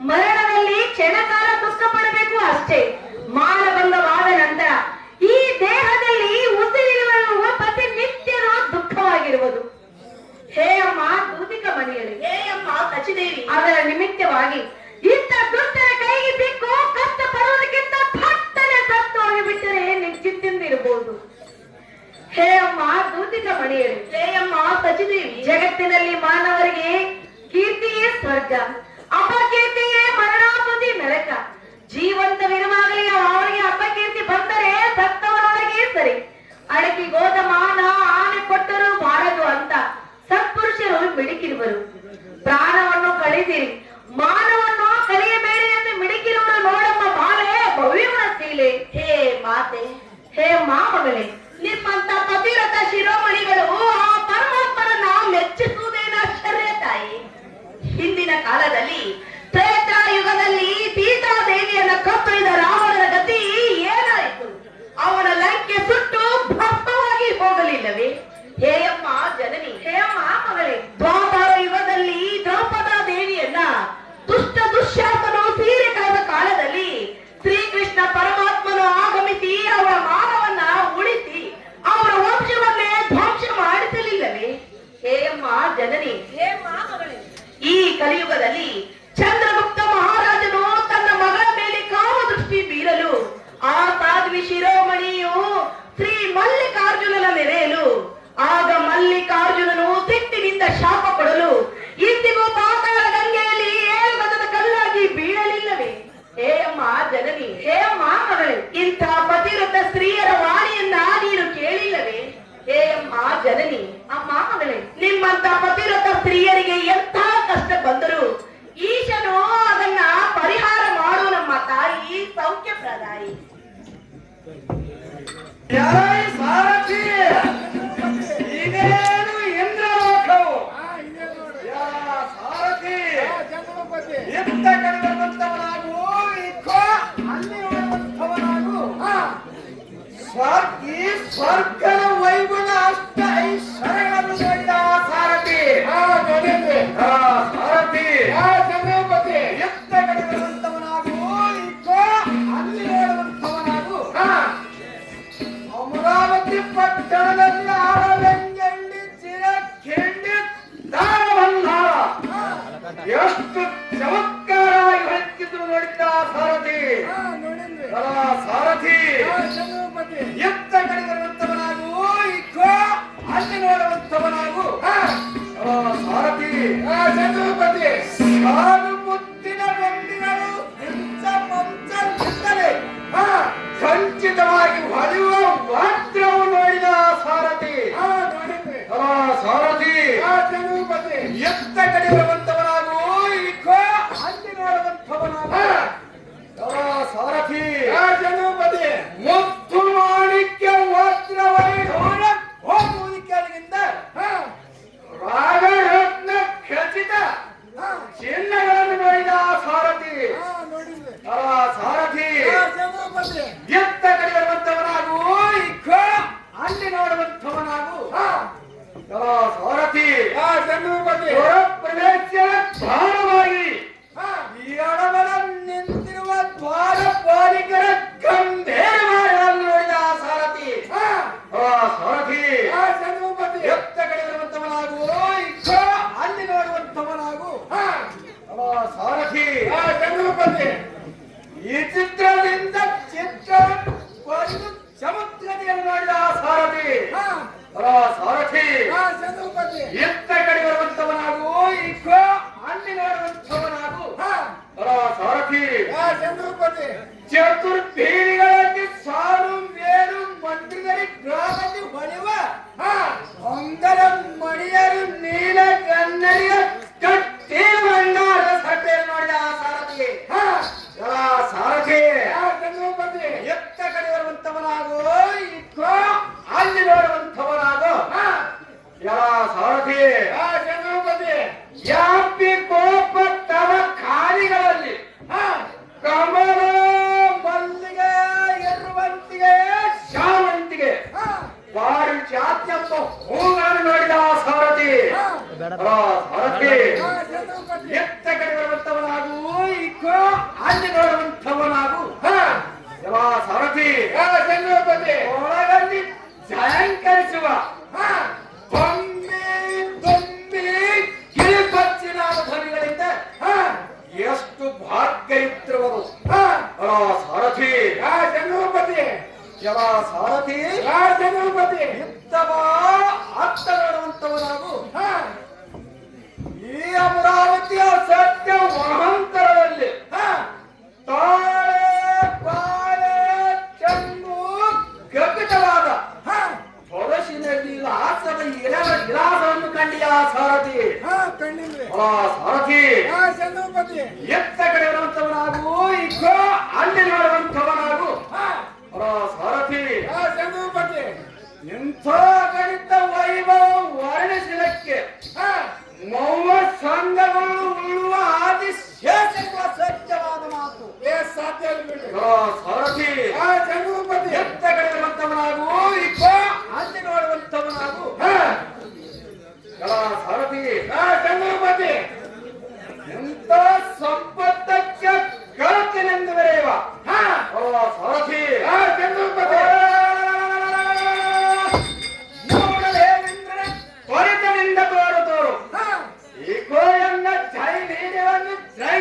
ಮರಣದಲ್ಲಿ ಕ್ಷಣಕಾಲ ದುಃಖ ಪಡಬೇಕು ಅಷ್ಟೇ. ಮಾನಭಂಗವಾದ ನಂತರ ಈ ದೇಹದಲ್ಲಿ ಉಸಿರಿರುವ ಪ್ರತಿನಿತ್ಯನೂ ದುಃಖವಾಗಿರುವುದು. ಹೇ ಅಮ್ಮ ದೂತಿಕ ಮಣಿಯರು, ಹೇ ಅಮ್ಮ ಸಚಿದೇವಿ, ಅದರ ನಿಮಿತ್ತವಾಗಿ ಇಂಥ ದುಷ್ಟರ ಕೈಗೆ ಸಿಕ್ಕು ಕಷ್ಟ ಪಡುವುದಕ್ಕಿಂತ ಪಟ್ಟನೆ ಸತ್ತು ಹೋಗಿಬಿಟ್ಟರೆ ನಿಶ್ಚಿಂತಿರಬಹುದು. ಹೇ ಅಮ್ಮ ದೂತಿಕ ಮಣಿಯರು, ಹೇ ಅಮ್ಮ ಸಚಿದೇವಿ, ಜಗತ್ತಿನಲ್ಲಿ ಮಾನವರಿಗೆ ಕೀರ್ತಿಯೇ ಸ್ವರ್ಗ, ಅಪಕೀರ್ತಿಯೇ ಮರಣಾಪತಿ ನರಕ. ಜೀವಂತವಿರುವಾಗಲೇ ಅವರಿಗೆ ಅಪಕೀರ್ತಿ ಬಂದರೆ ಸತ್ತವರೊಳಗೆ ಸರಿ. ಅಡಕಿ ಗೋಧಮ ಆನೆ ಕೊಟ್ಟರೂ ಬಾರದು ಅಂತ ಸತ್ಪುರುಷರು ಮಿಡುಕಿರುವರು. ಪ್ರಾಣವನ್ನು ಕಳೆದಿರಿ, ಮಾನವನ್ನು ಕಳೆಯಬೇಡಿ ಎಂದು ಮಿಡುಕಿರುವರು ನೋಡಮ್ಮ ಬಾಳೆ ಭವ್ಯಗಳ ಶೀಲೆ. ಹೇ ಮಾತೆ, ಹೇ ಮಾಮಗಳೇ, ನಿಮ್ಮಂತ ಪತಿರಥ ಶಿರೋಮಣಿಗಳು ಆ ಪರಮಾತ್ಮರನ್ನ ಮೆಚ್ಚಿಸುವುದೇನ ಆಶ್ಚರ್ಯ ತಾಯಿ. ಹಿಂದಿನ ಕಾಲದಲ್ಲಿ ತ್ರೇತಾಯುಗದಲ್ಲಿ ಸೀತಾದೇವಿಯನ್ನ ಕತ್ತೊಯ್ದ ರಾವಣನ ಗತಿ ಏನಾಯಿತು? ಅವನ ಲಂಕೆ ಸುಟ್ಟು ಭಸ್ಮವಾಗಿ ಹೋಗಲಿಲ್ಲವೇ? ಹೇಯಮ್ಮ ಜನನಿ, ಹೇಯಮ್ಮ ಮಗಳೇ, ದ್ವಾಪರ ಯುಗದಲ್ಲಿ ದ್ರೌಪದಾ ದೇವಿಯನ್ನ ದುಷ್ಟ ದುಶ್ಯಾಸನು ಸೀರೆ ಕಳೆದ ಕಾಲದಲ್ಲಿ ಶ್ರೀಕೃಷ್ಣ ಪರಮಾತ್ಮನು ಆಗಮಿಸಿ ಅವರ ಮಾನವನ್ನ ಉಳಿಸಿ ಅವರ ವಂಶವನ್ನೇ ಧ್ವಂಸ ಮಾಡಿಸಲಿಲ್ಲವೇ? ಹೇಯಮ್ಮ ಜನನಿ, ಹೇಯಮ್ಮ ಮಗಳೇ, ಈ ಕಲಿಯುಗದಲ್ಲಿ ಚಂದ್ರಗುಪ್ತ ಮಹಾರಾಜನು ತನ್ನ ಮಗಳ ಮೇಲೆ ಕಾಮ ದೃಷ್ಟಿ ಬೀರಲು ಆ ಸಾಧ್ವಿ ಶಿರೋಮಣಿಯು ಶ್ರೀ ಮಲ್ಲಿಕಾರ್ಜುನನ ನೆರೆಯಲು ಆಗ ಮಲ್ಲಿಕಾರ್ಜುನನು ಸಿಟ್ಟಿನಿಂದ ಶಾಪ ಕೊಡಲು ಇಂದಿಗೂ ಪಾತಾಳ ಗಂಗೆಯಲ್ಲಿ 7 ಗಜದ ಕಲ್ಲಾಗಿ ಬೀಳಲಿಲ್ಲವೇ? ಹೇ ಅಮ್ಮ ಜನನಿ, ಹೇ ಅಮ್ಮ ಮಗಳೇ, ಇಂಥ ಪತಿರಥ ಸ್ತ್ರೀಯರ ವಾಣಿಯನ್ನ ನೀನು ಕೇಳಿಲ್ಲವೇ? ಹೇ ಅಮ್ಮ ಜನನಿ, ಅಮ್ಮ ಮಗಳೇ, ನಿಮ್ಮಂತ ಪತಿರಥ ಸ್ತ್ರೀಯರಿಗೆ ಎಂಥ ಕಷ್ಟ ಬಂದರೂ ಈಶನು ಅದನ್ನ ಪರಿಹಾರ ಮಾಡು ನಮ್ಮ ತಾಯಿ ಸೌಖ್ಯ ಪ್ರದಾಯಿ. ಜೈ ಸಾರಥಿ, ಇದೇನು ಇಂದ್ರಲೋಕವು. ಯಾ ಸಾರಥಿ, ಎತ್ತ ಕಡಿಮೆಂತವನಾಗು ಇಕೋ ಅಲ್ಲಿ ನೋಡುವಂತವನಾಗು ಈ ಸ್ವರ್ಗದ ವೈಭವ ಅಷ್ಟ ಐಶ್ವರ್ಯಗಳನ್ನು ನೋಡಿದ ಸಾರಥಿ ಸಾರಥಿ ಎತ್ತ ಕಡಿಮೆಂತವನಾಗು ಇಕೋ ಅಲ್ಲಿ ನೋಡುವಂತವನಾಗು ಅಮರಾವತಿ ಪಟ್ಟಣದಲ್ಲಿ ಆರವೆಂಗಳ್ಳಿ ಚಿರ ಕೆಂಡಿ ದಾರವನ್ನಾರ ಎಷ್ಟು ಚಮತ್ಕಾರವಾಗಿ ಹೊಕ್ಕಿದ್ರು ನೋಡಿದ್ದ ಸಾರಥಿ ಸಾರಥಿ ಎತ್ತ ಕಡಿಮೆಂತವನಾಗು ಇಕೋ ಅಲ್ಲಿ ನೋಡುವಂತವನಾಗು ಸಾರಥಿ ಸಾರು ಮುತ್ತಿನ ಬಂಡಿಗಳು ಹಿಂಸ ಮಂಚ ನಿಂತರೆ ಸಂಚಿತವಾಗಿ ಹೊಳೆಯುವ ವಾದ್ಯವು ನೋಡಿದ ಸಾರಥಿ ಸಾರಥಿ ಎತ್ತ ಕಡಿಮೆಂತವನಾಗು ಇಕೋ ಅಲ್ಲಿ ನೋಡುವಂತವನಾಗು ಸಾರಥಿ ಮುತ್ತು ಮಾಣಿಕ್ಯ ವಸ್ತ್ರ ವೈಢೂರ್ಯ ಹೋಗುವುದಕ್ಕಿಂದ ರಾಗರತ್ನ ಖಚಿತ ಚಿಹ್ನೆಗಳನ್ನು ನೋಡಿದ ಸಾರಥಿ ಸಾರಥಿ ಎತ್ತ ಕಡಿಮೆಂತವನಾಗು ಇಕೋ ಅಲ್ಲಿ ನೋಡುವಂತವನಾಗು ಸಾರಥಿ ಪ್ರದೇಶ ಭಾರವಾಗಿ ಈ ಅಡವರ ನಿಂತಿರುವ ದ್ವಾರ ಪಾಲಿಕರ ಗಂಭೀರವಾಗಿ ನೋಡಿದ ಸಾರಥಿ ಸಾರಥಿ ಎತ್ತ ಕಡಿಮೆಂತವನಾಗು ಇಕೋ ಅಲ್ಲಿ ನೋಡುವಂತವನಾಗು ಸಾರಥಿ ಈ ಚಿತ್ರದಿಂದ ಚಿತ್ರ ಒಂದು ಚಮತ್ಕತೆಯನ್ನು ನೋಡಿದ ಸಾರಥಿ ಸಾರಥಿ ಎತ್ತ ಕಡಿಮೆಂತವನಾಗು ಇಕೋ ಅಲ್ಲಿ ನೋಡುವಂತವನಾಗು ಸಾರಥಿ ಚತುರ್ಭೀರಿಗಳಲ್ಲಿ ಸಾರು ಮೇರು ಮಂತ್ರಿಗರಿ ಗ್ರಾಮದಲ್ಲಿ ಹೊಳೆಯುವ ಅಂಗರ ಮಣಿಯರು ನೀಲ ಕನ್ನಡಿಯ ಕಟ್ಟಿ ಭಂಡಾರದ ಸಭೆಯನ್ನು ನೋಡಿದ ಸಾರಥಿ ಸಾರಥಿ ಎತ್ತ ಕಡಿಮೆಂತವನಾಗು ಇಕೋ ಅಲ್ಲಿ ನೋಡುವಂತವನಾಗು ಸಾರಥಿ ಯಾಪಿ ಕೋಪ ತವ ಖಾಲಿಗಳಲ್ಲಿ ಕಮಲ ಮಲ್ಲಿಗೆ ಎರುವಂತಿಗೆ ಶಾವಂತಿಗೆ ಬಾರಿ ಜಾತ್ಯಂಬ ಹೂಗಳನ್ನು ನೋಡಿದ ಸಾರಥಿ ಸಾರಥಿ ಎತ್ತ ಕಡಿಮೆಂತವನಾಗು ಇಕೋ ಅಲ್ಲಿ ನೋಡುವಂತವನಾಗು ಸಾರಥಿ ಒಳಗಲ್ಲಿ ಜಯಂಕರಿಸುವ ಕಿಳಿಪಚ್ಚಿನಾದ ಧ್ವನಿಗಳಿಂದ ಎಷ್ಟು ಭಾಗ್ಯಯುಕ್ತವರು ಸಾರಥಿ ಸಾರಥಿ ಇತ್ತವ ಅತ್ತ ನೋಡುವಂತವನಾಗು ಈ ಅಮರಾವತಿಯ ಸತ್ಯ ಮಹಾಂತರದಲ್ಲಿ ತಾಳೆ ಬಾಳೆ ಚೆಂಡು ಗಪಿತವಾದ ಹೊರಸಿನಲ್ಲಿ ಲಾಸದ ಇಲಾಸವನ್ನು ಕಂಡಿಯ ಸಾರಥಿ ಸಾರಥಿ ಎತ್ತ ಕಡಿಮೆಂತವನಾಗು ಇಕೋ ಅಲ್ಲಿ ನೋಡುವಂತವನಾಗು ಸಾರಥಿ ಇಂಥ ಗಣಿತ ವೈಭವ ವರ್ಣಿಸಲಿಕ್ಕೆ ಮೌನ ಸಂಘಗಳು ಉಳ್ಳುವ ಆದಿ ಶೇಷ ಸತ್ಯವಾದ ಮಾತು ಸಾಧ್ಯ ಸಾರಥಿ ಎತ್ತ ಕಡಿಮೆಂತವನಾಗು ಇಕೋ ಅಲ್ಲಿ ನೋಡುವಂತವನಾಗು ಸಾರಥಿ ಎಂತ ಸಂಪತ್ತಕ್ಕೆ ಕಳತಿನೆಂದು ಬರೆಯುವ ಸಾರಥಿ ತ್ವರಿತದಿಂದ ತೋರು ಇಕೋ ಎನ್ನ ಜೈ ನೀಡಿವನ್ನು ಜೈ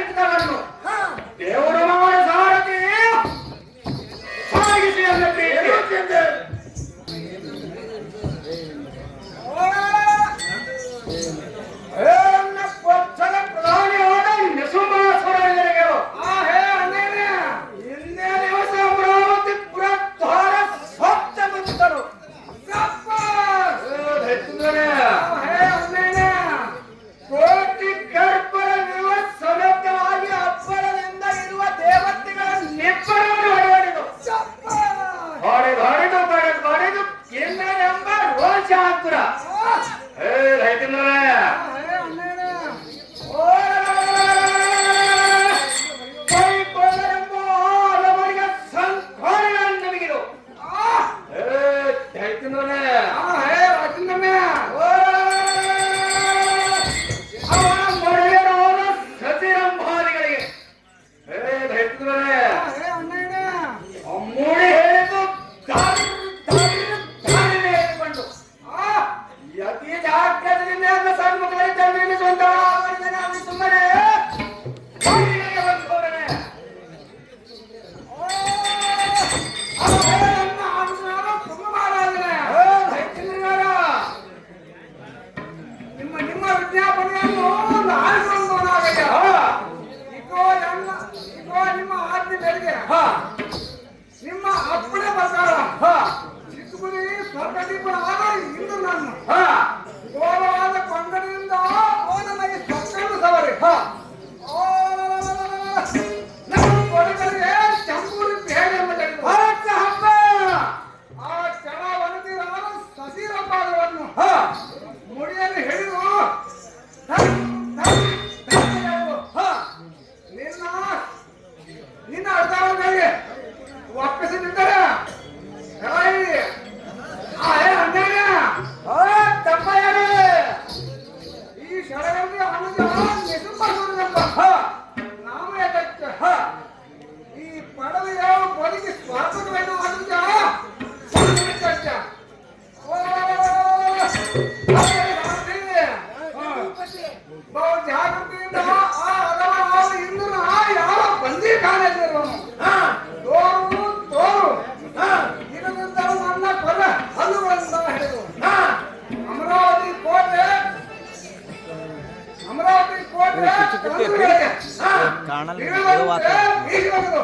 ಕಾಣಲ್ಲ ಇರುವಂತೆ ಬೀಸುವುದು.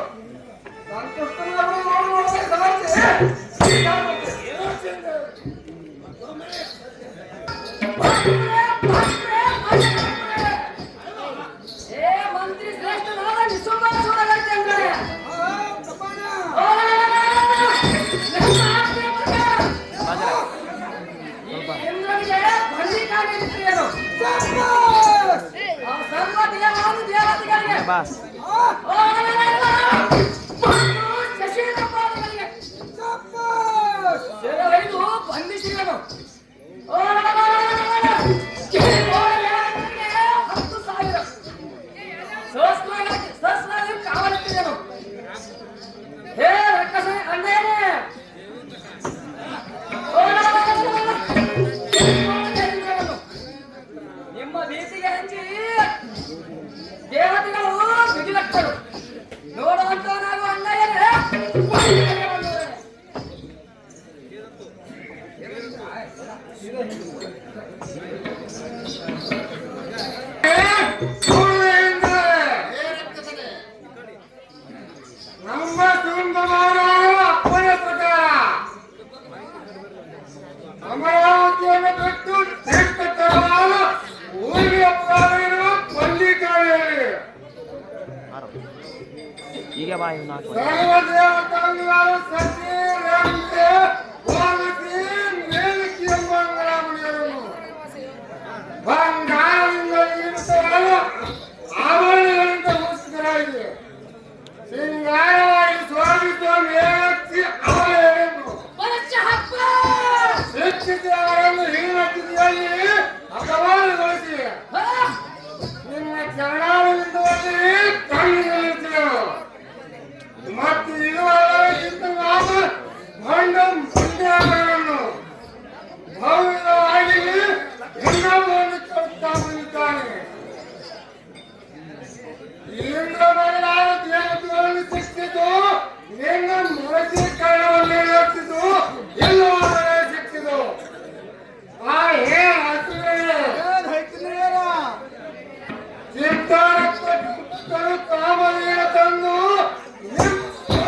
ಸಂತುಷ್ಟನಾಗುವುದು ನೋಡುವುದಕ್ಕೆ ಸಾಧ್ಯ. ಏ ಮಂತ್ರಿ ಶ್ರೇಷ್ಠನಾದ ನಿಸುಂಬನ ಸೂರಗಂಟೆ ಅಂದ್ರೆ ಇಂದ್ರನಿಗೆ ಬಂದಿದ್ದಾನೆ ನಿತ್ಯನು. ಆ ಸರ್ವ ದೇವಾನು ದೇವತೆಗಳಿಗೆ ಬಾ ಶಶೀಂದ್ರ ಪಾದಗಳಿಗೆ ಸೆರೆಹಿಡಿದು ಬಂಧಿಸಿದನು. 10,000 ಸಹಸ್ರಾಗಿ ಕಾವಲಿಟ್ಟಿದನು. ಹೇ ರಕ್ಕಸ ಅಣ್ಣೇನೆ, ನಿಮ್ಮ ಭೀತಿಗೆ ಹಂಚಿ ದೇವತೆಗಳು ಬಿಗಿಲಕ್ಕರು ನೋಡುವಂತವನಾಗುವ ಅಣ್ಣಯ್ಯನೇ ನಮ್ಮ ಸುಂದರವಾದ ಅಪ್ಪನ ಪ್ರಕಾರ ಅಮರಾವತಿಯನ್ನು ಬಿಟ್ಟು ತೀರ್ಥತರವಾದ ಊರಿಗೆ ಅಪರಾಧ ಇರುವ ಪಲ್ಲಿಕಾಳೆಯಲ್ಲಿ ಈಗ ಬಾ ಇವ್ ನಾಲ್ಕು ಸರ್ವದೇವತಾಂಗಗಳು ಸತಿ ರೇಣುಕೆ ಪಾರ್ವತಿ ಮೇಲಕಿ ಎಂಬ ಮುನಿಯರನ್ನು ಬಂಗಾರದಿಂದ ನಿರ್ಮಿತವಾದ ಆಭರಣಗಳಿಂದ ಭೂಷಿತರಾಗಿದೆ. ಸಿಂಗಾರವಾಗಿ ಸ್ವಾಮಿತ್ವ ಮೇಲಕ್ಕಿ ಆಲಯವನ್ನು ಶಿಕ್ಷಿಸಿ ಅವರನ್ನು ಹೀನತಿಯಲ್ಲಿ ಅಪಮಾನಗೊಳಿಸಿ ನಿಮ್ಮ ಚರಣಾರವಿಂದದಲ್ಲಿ ಕಣ್ಣಿನಲ್ಲಿರುತ್ತೇವೆ. ಮತ್ತು ಇದುವರೆಗಿಂತ ನಾವು ಮಂಡ್ಯವನ್ನು ಭವ್ಯವಾಗಿ ಇನ್ನೊಬ್ಬವನ್ನು ಕೊಡ್ತಾ ಬಂದಿದ್ದಾನೆ. ಇಂದ್ರ ಮಗನಾದ ದೇವತೆಗಳನ್ನು ಶಿಕ್ಷಿತು, ನಿನ್ನ ಮೊಳಸಿ ಕಣ್ಣವನ್ನು ನಿರ್ವಹಿಸಿತು, ಎಲ್ಲವನ್ನೂ ಶಿಕ್ಷಿತು. ಆ ಹೇ ಚಿತ್ತಾರಕ್ಕರು ಕಾಮಧೇನು ತಂದು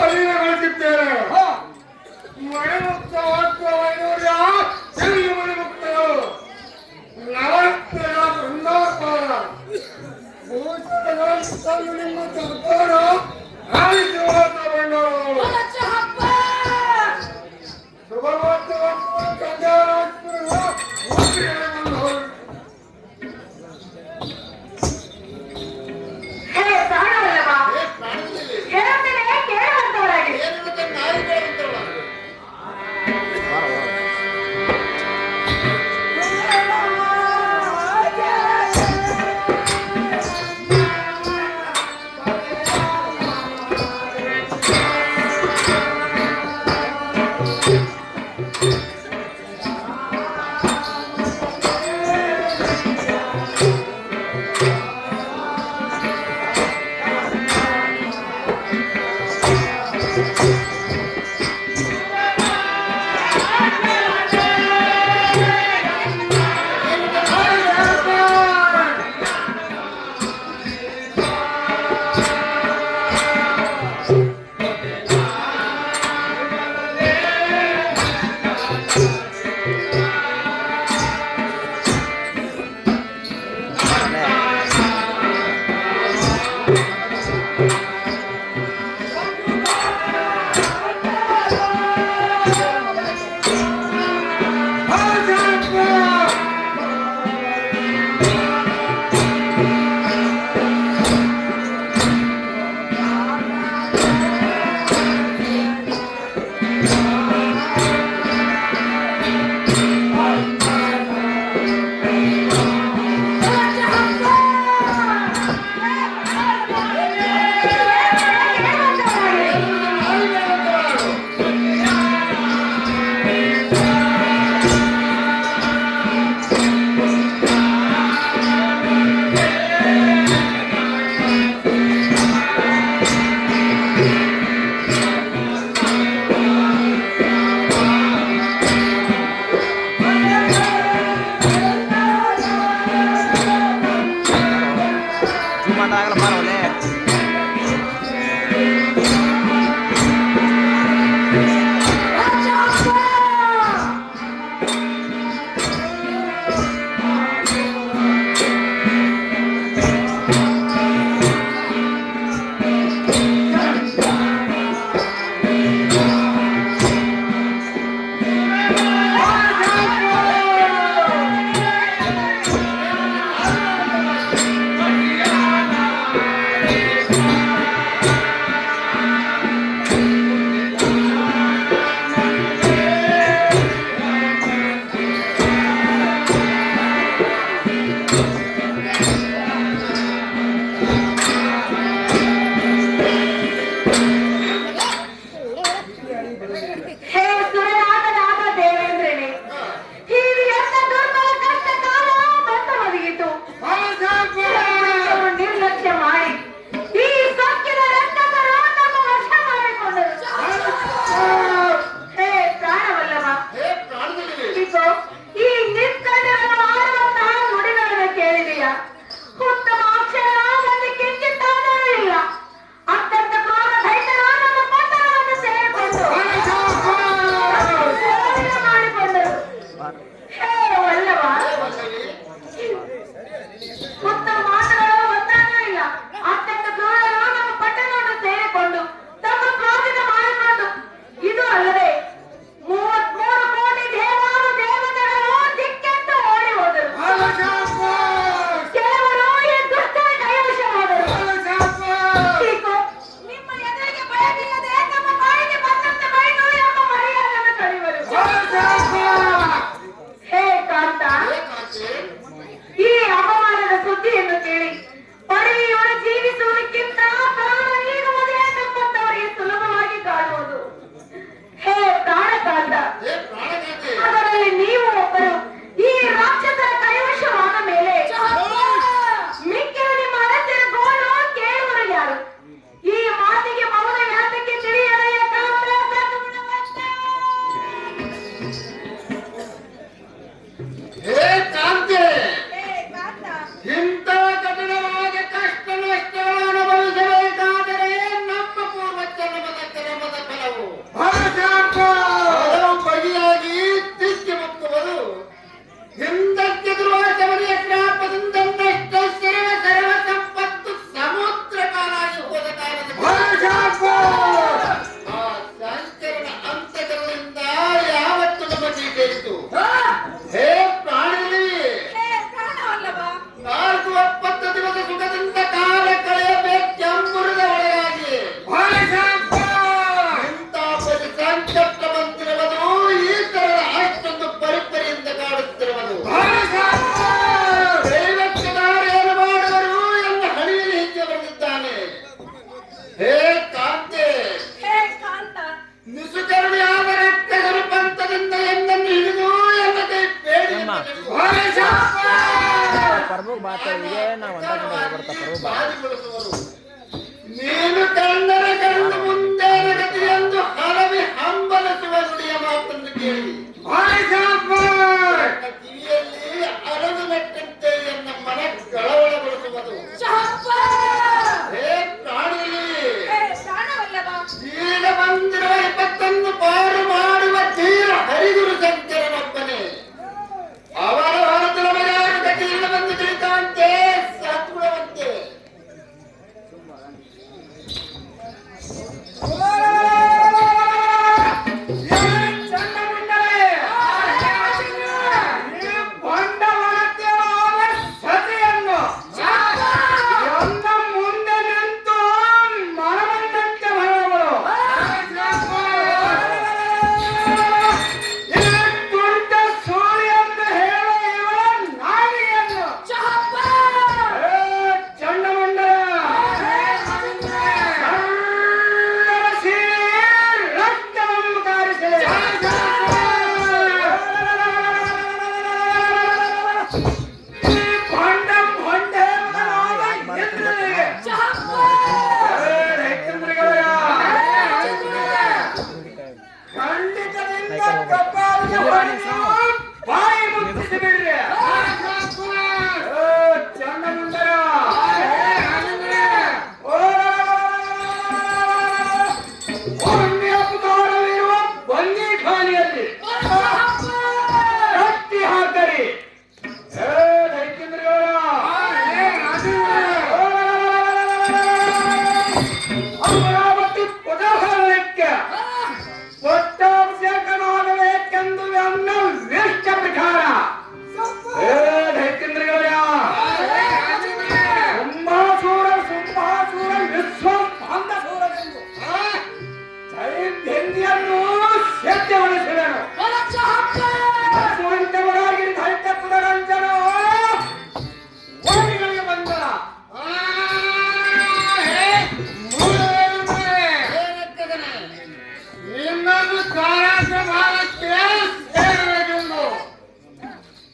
ಅಧೀನಗೊಳಿಸಿದ್ದೇವೆ. ಮಣಿಮುಕ್ತ ವೈಡೂರ್ಯ ಚೆಲ್ಲಿ ಮಣಿಮುಕ್ತರು ನವರತ್ನ ಬೃಂದಾವನ ಭೂಷಣಗಳನ್ನು ತಂದು ನಿಮ್ಮ ಸರ್ಕಾರ ಆಳಿಸಿ ಬಂದವರು ಶುಭವಾರ್ತೆಯನ್ನು ಕಂದಾರಾಜಪುರ ಹೇ ಪ್ರಾಣವಲ್ಲವ, ಹೇಳುತ್ತೇನೆ ಕೇಳುವಂತವರಾಗಿ. ಆಗಲ್ಲ ಬಾರವಲ್ಲೇ ಹೇ ಕಾಂತೆ ಹೇ ಕಾಂತ ನಿಸುಕರುಣಿ ಆವರಕ್ಕೆ ಗುರುಪಂಥದಿಂದ ಎಂದನ್ನು ಹಿಡಿದು ಎಲ್ಲದೆ ಬೇಡಿ ಅಮ್ಮ. ಪರ್ಬುಗ್ ಬಾತ ಇದೆ ನಾವು ಬರ್ತಾ ಪರ್ಬುಗ್ ಬಾ ಬಾಧಿಗೊಳಿಸುವರು. ನೀನು ಕಂಡರೆ ಕಂಡು ಮುಂದೆ ಗತಿ ಎಂದು ಹರವಿ ಹಂಬಲಿಸುವ ನುಡಿಯ ಮಾತನ್ನು ಕೇಳಿ ನನ್ನ ಕಿವಿಯಲ್ಲಿ ಅರದು ನೆಟ್ಟಂತೆ ಎನ್ನ ಮನ ಕಳವಳಗೊಳಿಸುವುದು. ಹೇ ಪ್ರಾಣಿಯಲ್ಲಿ ಪ್ರಾಣವಲ್ಲವ ಈಗ ಬಂದಿರುವ ವಿಪತ್ತನ್ನು ಪಾರು ಮಾಡುವ ತೀರ ಹರಿಗುರು ಶಂಕರನೊಬ್ಬನೇ. ಅವರ ಹೊರತು ನಮಗಾರು ಗತಿಯಿಂದ ಬಂದು ತಿಳಿತವಂತೆ ಸತ್ಗುಣವಂತೆ.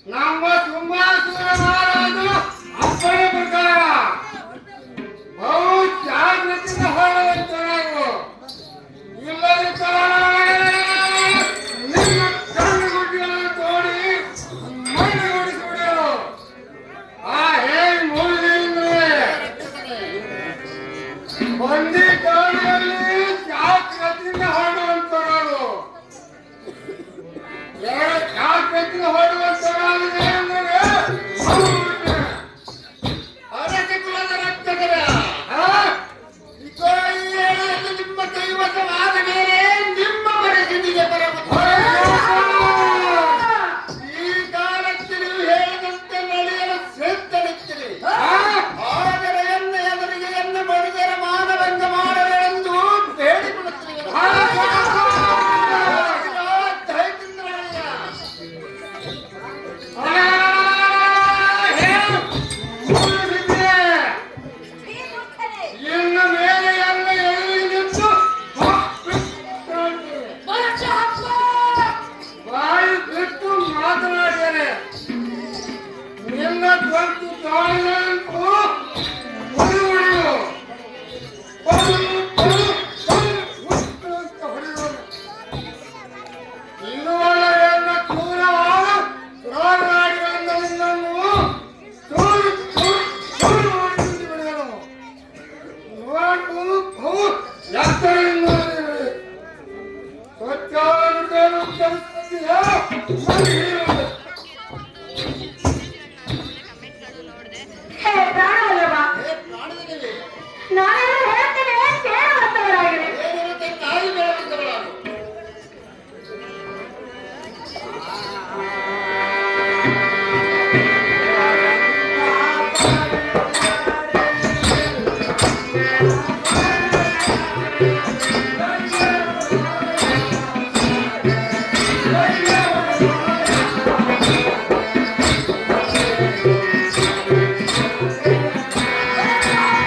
ನಮ್ಮ ಸುಂಬಾಸುರ ಮಹಾರಾಜು ಅಪ್ಪಣೆ ಪ್ರಕಾರ ಬಹು ಜಾಗೃತಿಯಿಂದ ಹೊರಡುವಂತೆ ನಾವು ಇಲ್ಲದಿದ್ದರೆ ನಿನ್ನ ಕಣ್ಣುಗುಡ್ಡಿಗಳನ್ನು ತೋಡಿ ಮಣ್ಣುಗೂಡಿಸಿಬಿಡು. ಆ ಹೇಗೆ ಮೂಡಿದ್ರೆ ಬಂದಿ ಕಾಣಿಯಲ್ಲಿ ಜಾಗೃತಿಯಿಂದ ಹೊರಡುವಂತ ನಾವು ಜಾಗೃತಿಯಿಂದ ಹೊರಡುವಂತ ಅರಸಿ ಕುಲದ ರಕ್ಷಕರ ನಿಮ್ಮ ಕೈವಶವಾದ ಮೇಲೆ ನಿಮ್ಮ ಪರಿಸ್ಥಿತಿಗೆ ಬರಬಹುದು. ಈ ಕಾಲಕ್ಕೆ ನೀವು ಹೇಳಿದಂತೆ ನಡೆಯಲು ಸಿದ್ಧರಿದ್ದೀರಿ. ಆದರೆ ಎನ್ನ ಎದುರಿಗೆ ಎನ್ನ ಬಡಿದರ ಮಾನವಂಗ ಮಾಡಲೆಂದು ಬೇಡಿಕೊಳ್ಳುತ್ತೀರಿ. ಇನ್ನು ಮೇಲೆ ಎಲ್ಲ ಎದುರಿಗಿದ್ದು ಬಾಯಿ ಬಿಟ್ಟು ಮಾತನಾಡಿದರೆ ನಿನ್ನ ಧ್ವಂತು ತಾಯಿನಂತೂ ಹೊಡೆಯುವುದು ಇನ್ನುವರೆಲ್ಲ ಕ್ರೂರವಾದ ಕ್ರೂರನಾಡಿಗಳಿಂದ ನಿನ್ನನ್ನು ಚೂರು ಚೂರು ಮಾಡಿ ಬಿಡುವರು. ನೋಡು ಬಹು ಎತ್ತರದಿಂದ ಸ್ವಚ್ಛವನ್ನು ಕಲಿಸ್ತೀಯ ಹೇ ಪ್ರಾಣವಲ್ಲವ ಪ್ರಾಣದಲ್ಲಿ ನಾನೇನು ಹೇಳ್ತೇನೆ ಕೇಳುವಂತವರಾಗಿದೆ. ಏನಿರುತ್ತೆ ತಾಯಿ ಬೆಳೆಯುವಂತವಳಾಗು.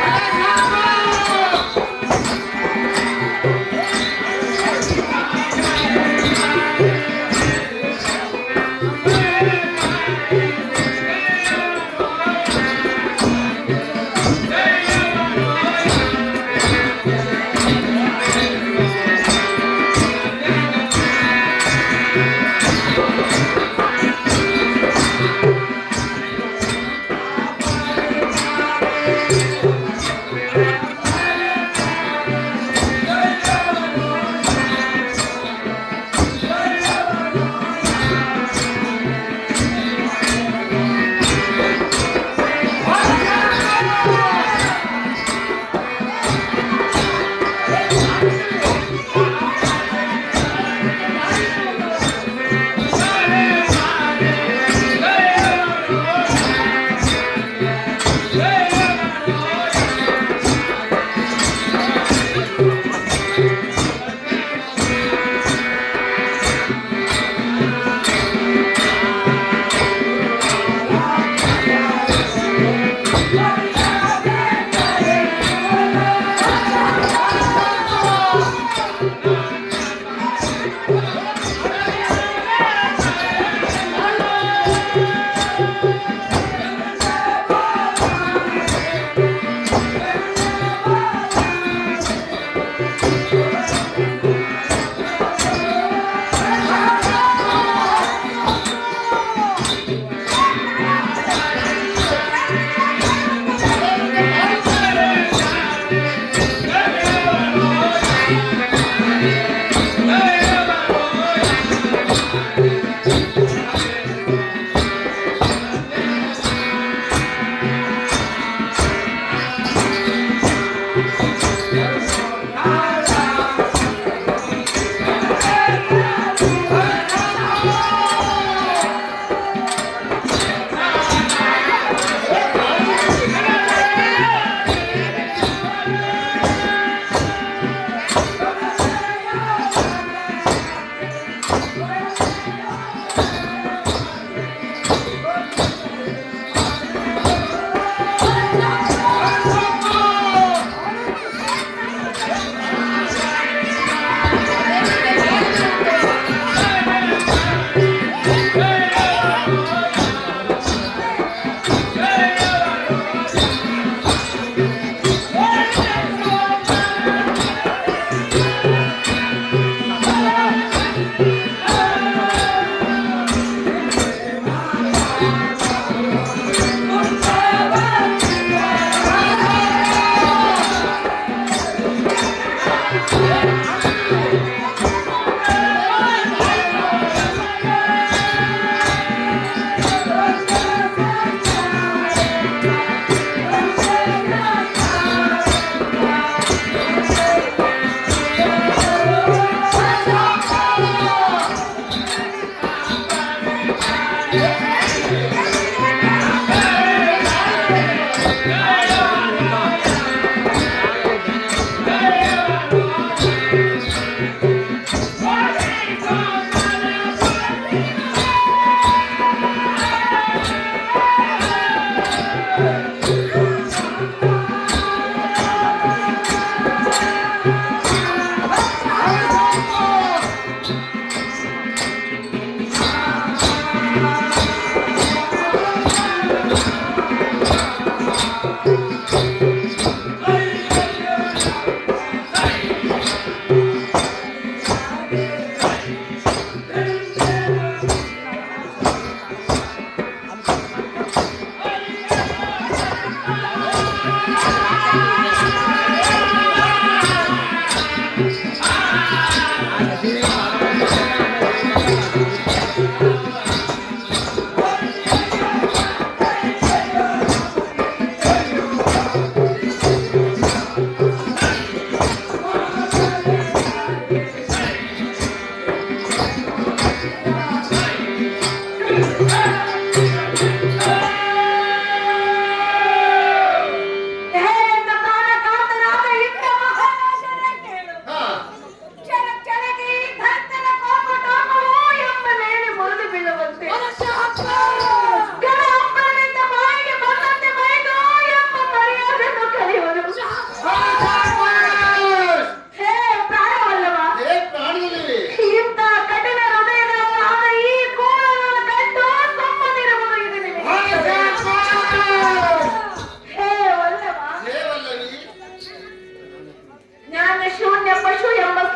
ಹೇ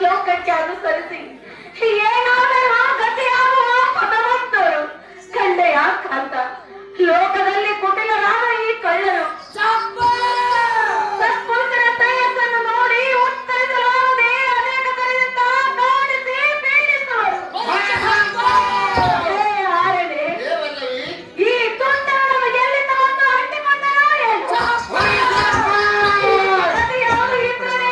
ಲೋಕಕ್ಕೆ ಅನುಸರಿಸಿ ಏನಾದರೂ ಗತಿಯಾಗುವ ಪದವಂತರು ಕಂಡೆಯ ಕಾಂತ. ಲೋಕದಲ್ಲಿ ಕುಟಿಲರಾದ ಈ ಕಳ್ಳರು ಸತ್ಪುರುಷರ ತೇಜಸ್ಸನ್ನು ನೋಡಿ ಉತ್ತರಿಸಲಾರದೆ ಅನೇಕ ತರದಿಂದ ಕಾಡಿಸಿ ಪೀಡಿಸುವರು. ಆರನೇ ಈ ತುಂಡರನ್ನು ಎಲ್ಲಿಂದ ಬಂದು ಅಂಟಿಕೊಂಡರೋ ಏನು? ಅದು ಯಾರು ಇಬ್ಬರೇ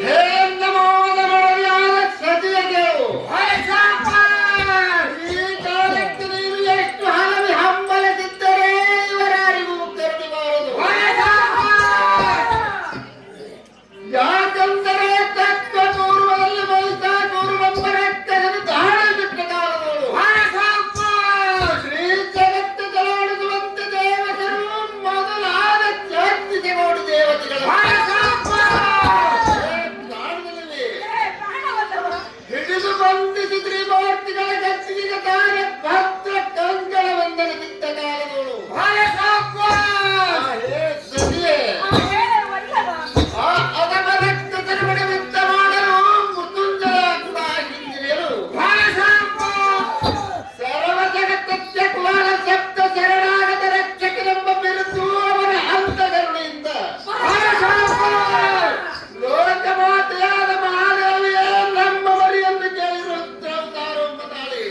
ಹೇ ನಮೋದ ಮಳೆಯಾದ ಸತಿಯದೇವು, ಈ ಕಾಲಕ್ಕೆ ನೀವು ಎಷ್ಟು ಹಲವಿ ಹಂಬಲದಿದ್ದರೆ ಇವರಾರಿಗೂ ಕರುಣೆಬಾರದು. ಯಾಕಂದರೆ ತತ್ವ ಪೂರ್ವದಲ್ಲಿ ಬಲಿತಾ ಪೂರ್ವಂಬರಕ್ಕದನ್ನು ದಾಳಿ ಬಿಟ್ಟ ಕಾಲದವರು ಶ್ರೀ ಜಗತ್ತು ತಲಾಡಿಸುವಂತೆ ದೇವತರು ಮೊದಲಾದ ಚರ್ಚಿಸಿ ನೋಡಿ ದೇವತೆಗಳು ಹಿಡಿದು ಬಂಧಿಸಿ ತ್ರಿಮೂರ್ತಿಗಳ ಗಚ್ಚಿಗೆ ತಾರೆ ಭದ್ರ ಕಂಗಳ ವಂದನದಿದ್ದ ಕಾಲದವಳು ಸರಿಯೇ ಅದರ ರಕ್ತ ತಿರುಗಡೆ ಯುದ್ಧ ಮಾಡಲು ಮೃತ್ಯುಂಜಯ ಕೂಡ ಹಿಂದಿರಿಯಲು ಸರ್ವ ಜಗತ್ತಜ್ಜ ಕುಲಾಲ ಶಬ್ದ ಶರಣಾಗತ ರಕ್ಷಕನೆಂಬ ಬಿರುದು ಅವರ ಹಂತಗರುಣಿಯಿಂದ ಲೋಕಮಾತೆಯಾದ ಮಹಾದೇವಿಯೇ ನಮ್ಮ ಮರಿಯನ್ನು ಕೇಳಿರುತ್ತಾರೋ ಮತಾಳಿ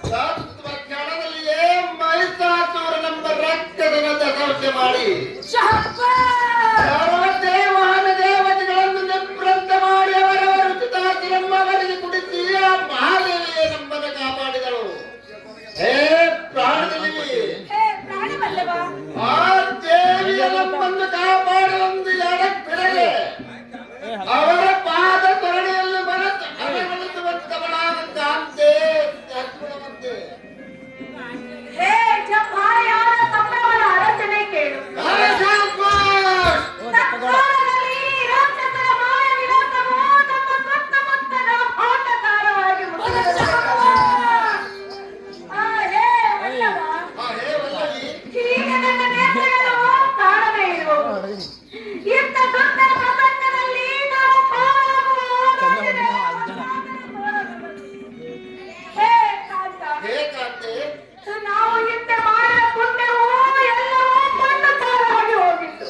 ಸತ್ವ ಕ್ಷಣದಲ್ಲಿಯೇ ಮಹಿಷಾಸುರನೆಂಬ ರಕ್ತದನದ ಸಂಶಯ ಮಾಡಿ ಸರ್ವ ದೇವಾನ ದೇವತೆಗಳನ್ನು ನಿವೃತ್ತ ಮಾಡಿ ಅವರವರ ಉಚಿತಾಚಿರಮ್ಮವರಿಗೆ ಕುಡಿಸಿ ಆ ಮಹಾದೇವಿಯೇ ನಮ್ಮನ್ನು ಕಾಪಾಡಿದಳು. ಹೇ ಪ್ರಾಣದೇವಿ, ಆ ದೇವಿಯ ನಮ್ಮನ್ನು ಕಾಪಾಡುವಂದು ಎಡಕ್ಕಿಡದೆ ಅವರ ಪಾದ ಕರಣಿಯಲ್ಲಿ ಮನಸ್ಸು ಅರವಳಿಸುವಂತವಳಾದ ಕಾಂತೆ ಅದ್ಭುತವಂತೆ. ಹೇ ಜಂಭಾರಿಯಾದ ಸಂಭ್ರಮದ ಅರಚನೆ ಕೇಳು. ತತ್ಕಾಲದಲ್ಲಿ ರಾಕ್ಷಸರ ಮಾಯ ವಿಲಾಸವು ನಮ್ಮ ಸುತ್ತಮುತ್ತಲ ಆಟಗಾರವಾಗಿ ಮುಗಿದಿದೆ. ಹೇ ವಲ್ಲಭ, ಹೇ ವಲ್ಲವಿ, ಈಗ ನನ್ನ ನೇತ್ರಗಳು ಕಾಣದೇ ಇರುವವು. ಇಂಥ ದುರ್ಧರ ಪ್ರಸಂಗದಲ್ಲಿ ನಾವು ಹೇ ಕಾಂತ, ಹೇ ಕಾಂತೆ, ನಾವು ಹಿಂದೆ ಮಾಡಿದ ಪುಣ್ಯವು ಎಲ್ಲವೂ ಮಣ್ಣುತ್ತಾರವಾಗಿ ಹೋಗಿತ್ತು.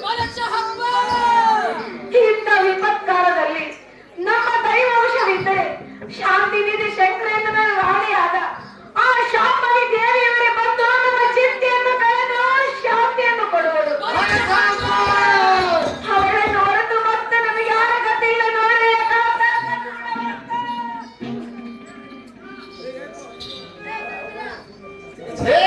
ಇಂಥ ವಿಪತ್ಕಾಲದಲ್ಲಿ ನಮ್ಮ ದೈವಾಂಶವಿದ್ದರೆ ಶಾಂತಿ ನಿಧಿ ಶಂಕರೇಂದ್ರನ ರಾಣಿಯಾದ ಆ ಶಾಂಭವಿ ದೇವಿಯವರೇ ಬಂದು ನಮ್ಮ ಚಿಂತೆಯನ್ನು ಕಳೆದು ಶಾಂತಿಯನ್ನು ಕೊಡುವರು. ಅವಳನ್ನು ಹೊರತು ಮತ್ತೆ ನಮಗೆ ಯಾರ ಗತಿ ಇಲ್ಲ ನೋಡಿ. ಹೇ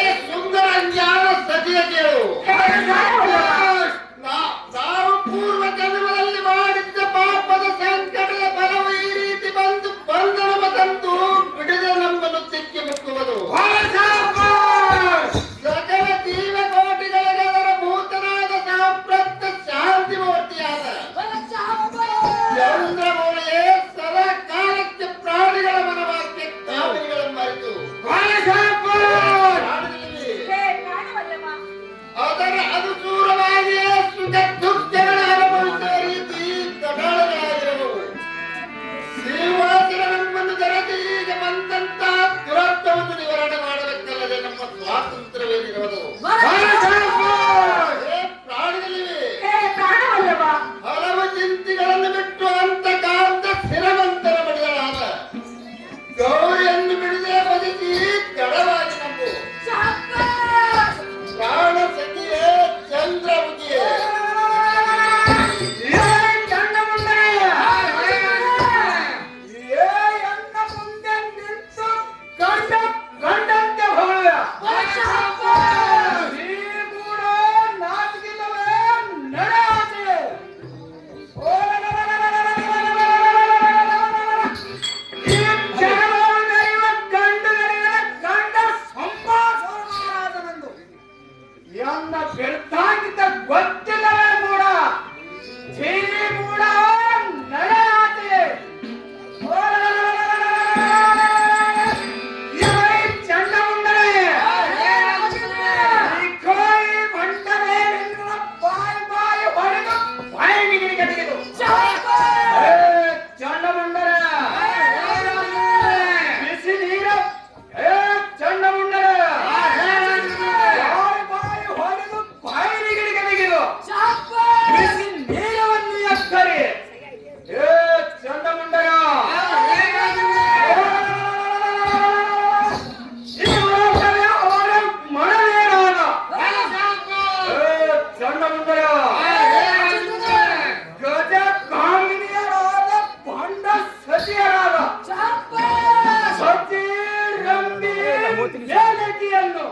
ಕತ್ತಿಯನ್ನು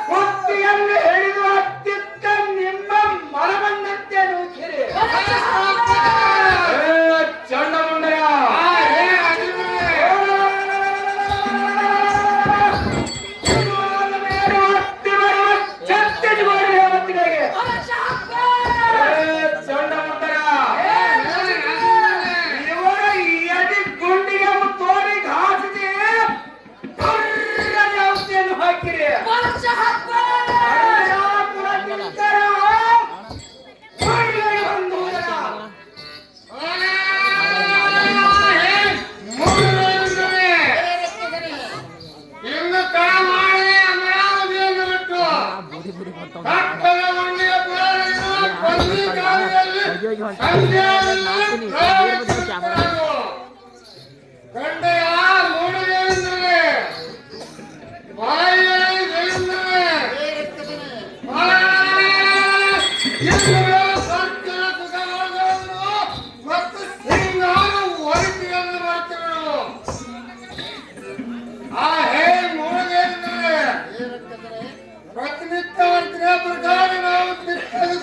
ಕುತ್ತಿಯನ್ನು ಹಿಡಿದು ಹತ್ತಿತ್ತ ನಿಮ್ಮ ಮನಬಂದಂತೆ ನೂಕಿರಿ. ಚಂಡಮುಂಡಯ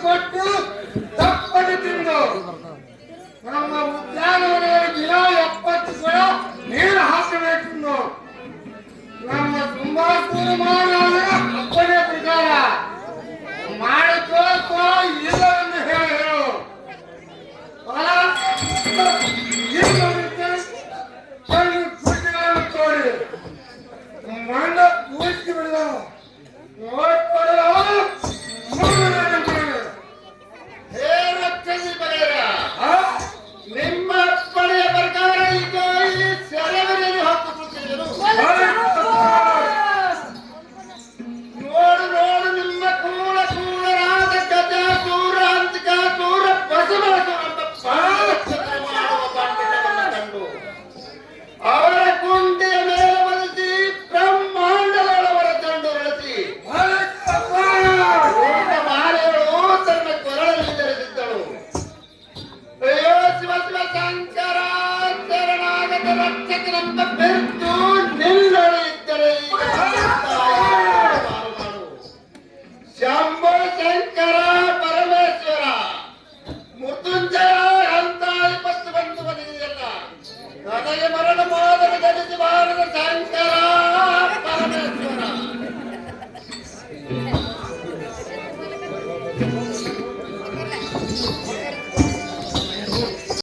ಕೊಟ್ಟು ತಪ್ಪದೆ ತಿಂದು ನಮ್ಮ ಉದ್ಯಾನವನದಲ್ಲಿ ದಿನ 70 ಕೊಡ ನೀರು ಹಾಕಬೇಕು. ನಮ್ಮ ತುಂಬಾ ತೀರ್ಮಾನ ಅಪ್ಪನೇ ಪ್ರಕಾರ ಮಾಡಿಕೋ ಇಲ್ಲ ಎಂದು ಹೇಳು. ಕುಟ್ಟಿಗಳನ್ನು ತೋರಿ ಮಣ್ಣ ಕೂಡಿಸಿ ಬಿಡಿದನು. ನಿಮ್ಮ ಅಪ್ಪಣೆಯ ಪ್ರಕಾರ ಈಗ ಈ ಸೆರೆಮನೆಯನ್ನು ಹಾಕುತ್ತಿದ್ದರು. ನೋಡು ನೋಡು ನಿಮ್ಮ ಕೂಳ ಕೂಳರಾದ ಗಜ ದೂರ ಅಂತಿಕ ದೂರ ಬಸವಳಸು ಮಾಡುವ ಪಾಂಡಿತನನ್ನು ಕಂಡು ಅವರ ಕುಂಡೆಯ ಮೇಲೆ ಬಲಿಸಿ ಬ್ರಹ್ಮಾಂಡದೊಳವರ ತಂಡು ಬಳಸಿ ಮಾಲೆಗಳು ತನ್ನ ಕೊರಳಲ್ಲಿ ಧರಿಸಿದ್ದಳು. ಅಯ್ಯೋ ಶಿವ ಶಿವ ಶಂಕರ ಶರಣಾಗತ ರಕ್ಷಕನೆಂಬ ಬೆಂತು ನಿಲ್ಲಳು ಇದ್ದರೆ ಶಂಭೋ ಶಂಕರ ಪರಮೇಶ್ವರ ಮೃತ್ಯುಂಜಯ ಅಂತ 20 ಬಂದು ಬಂದಿದೆಯಲ್ಲ ನನಗೆ ಮರಣ ಮಾದರಿ ಧರಿಸಿ ಬಾರದ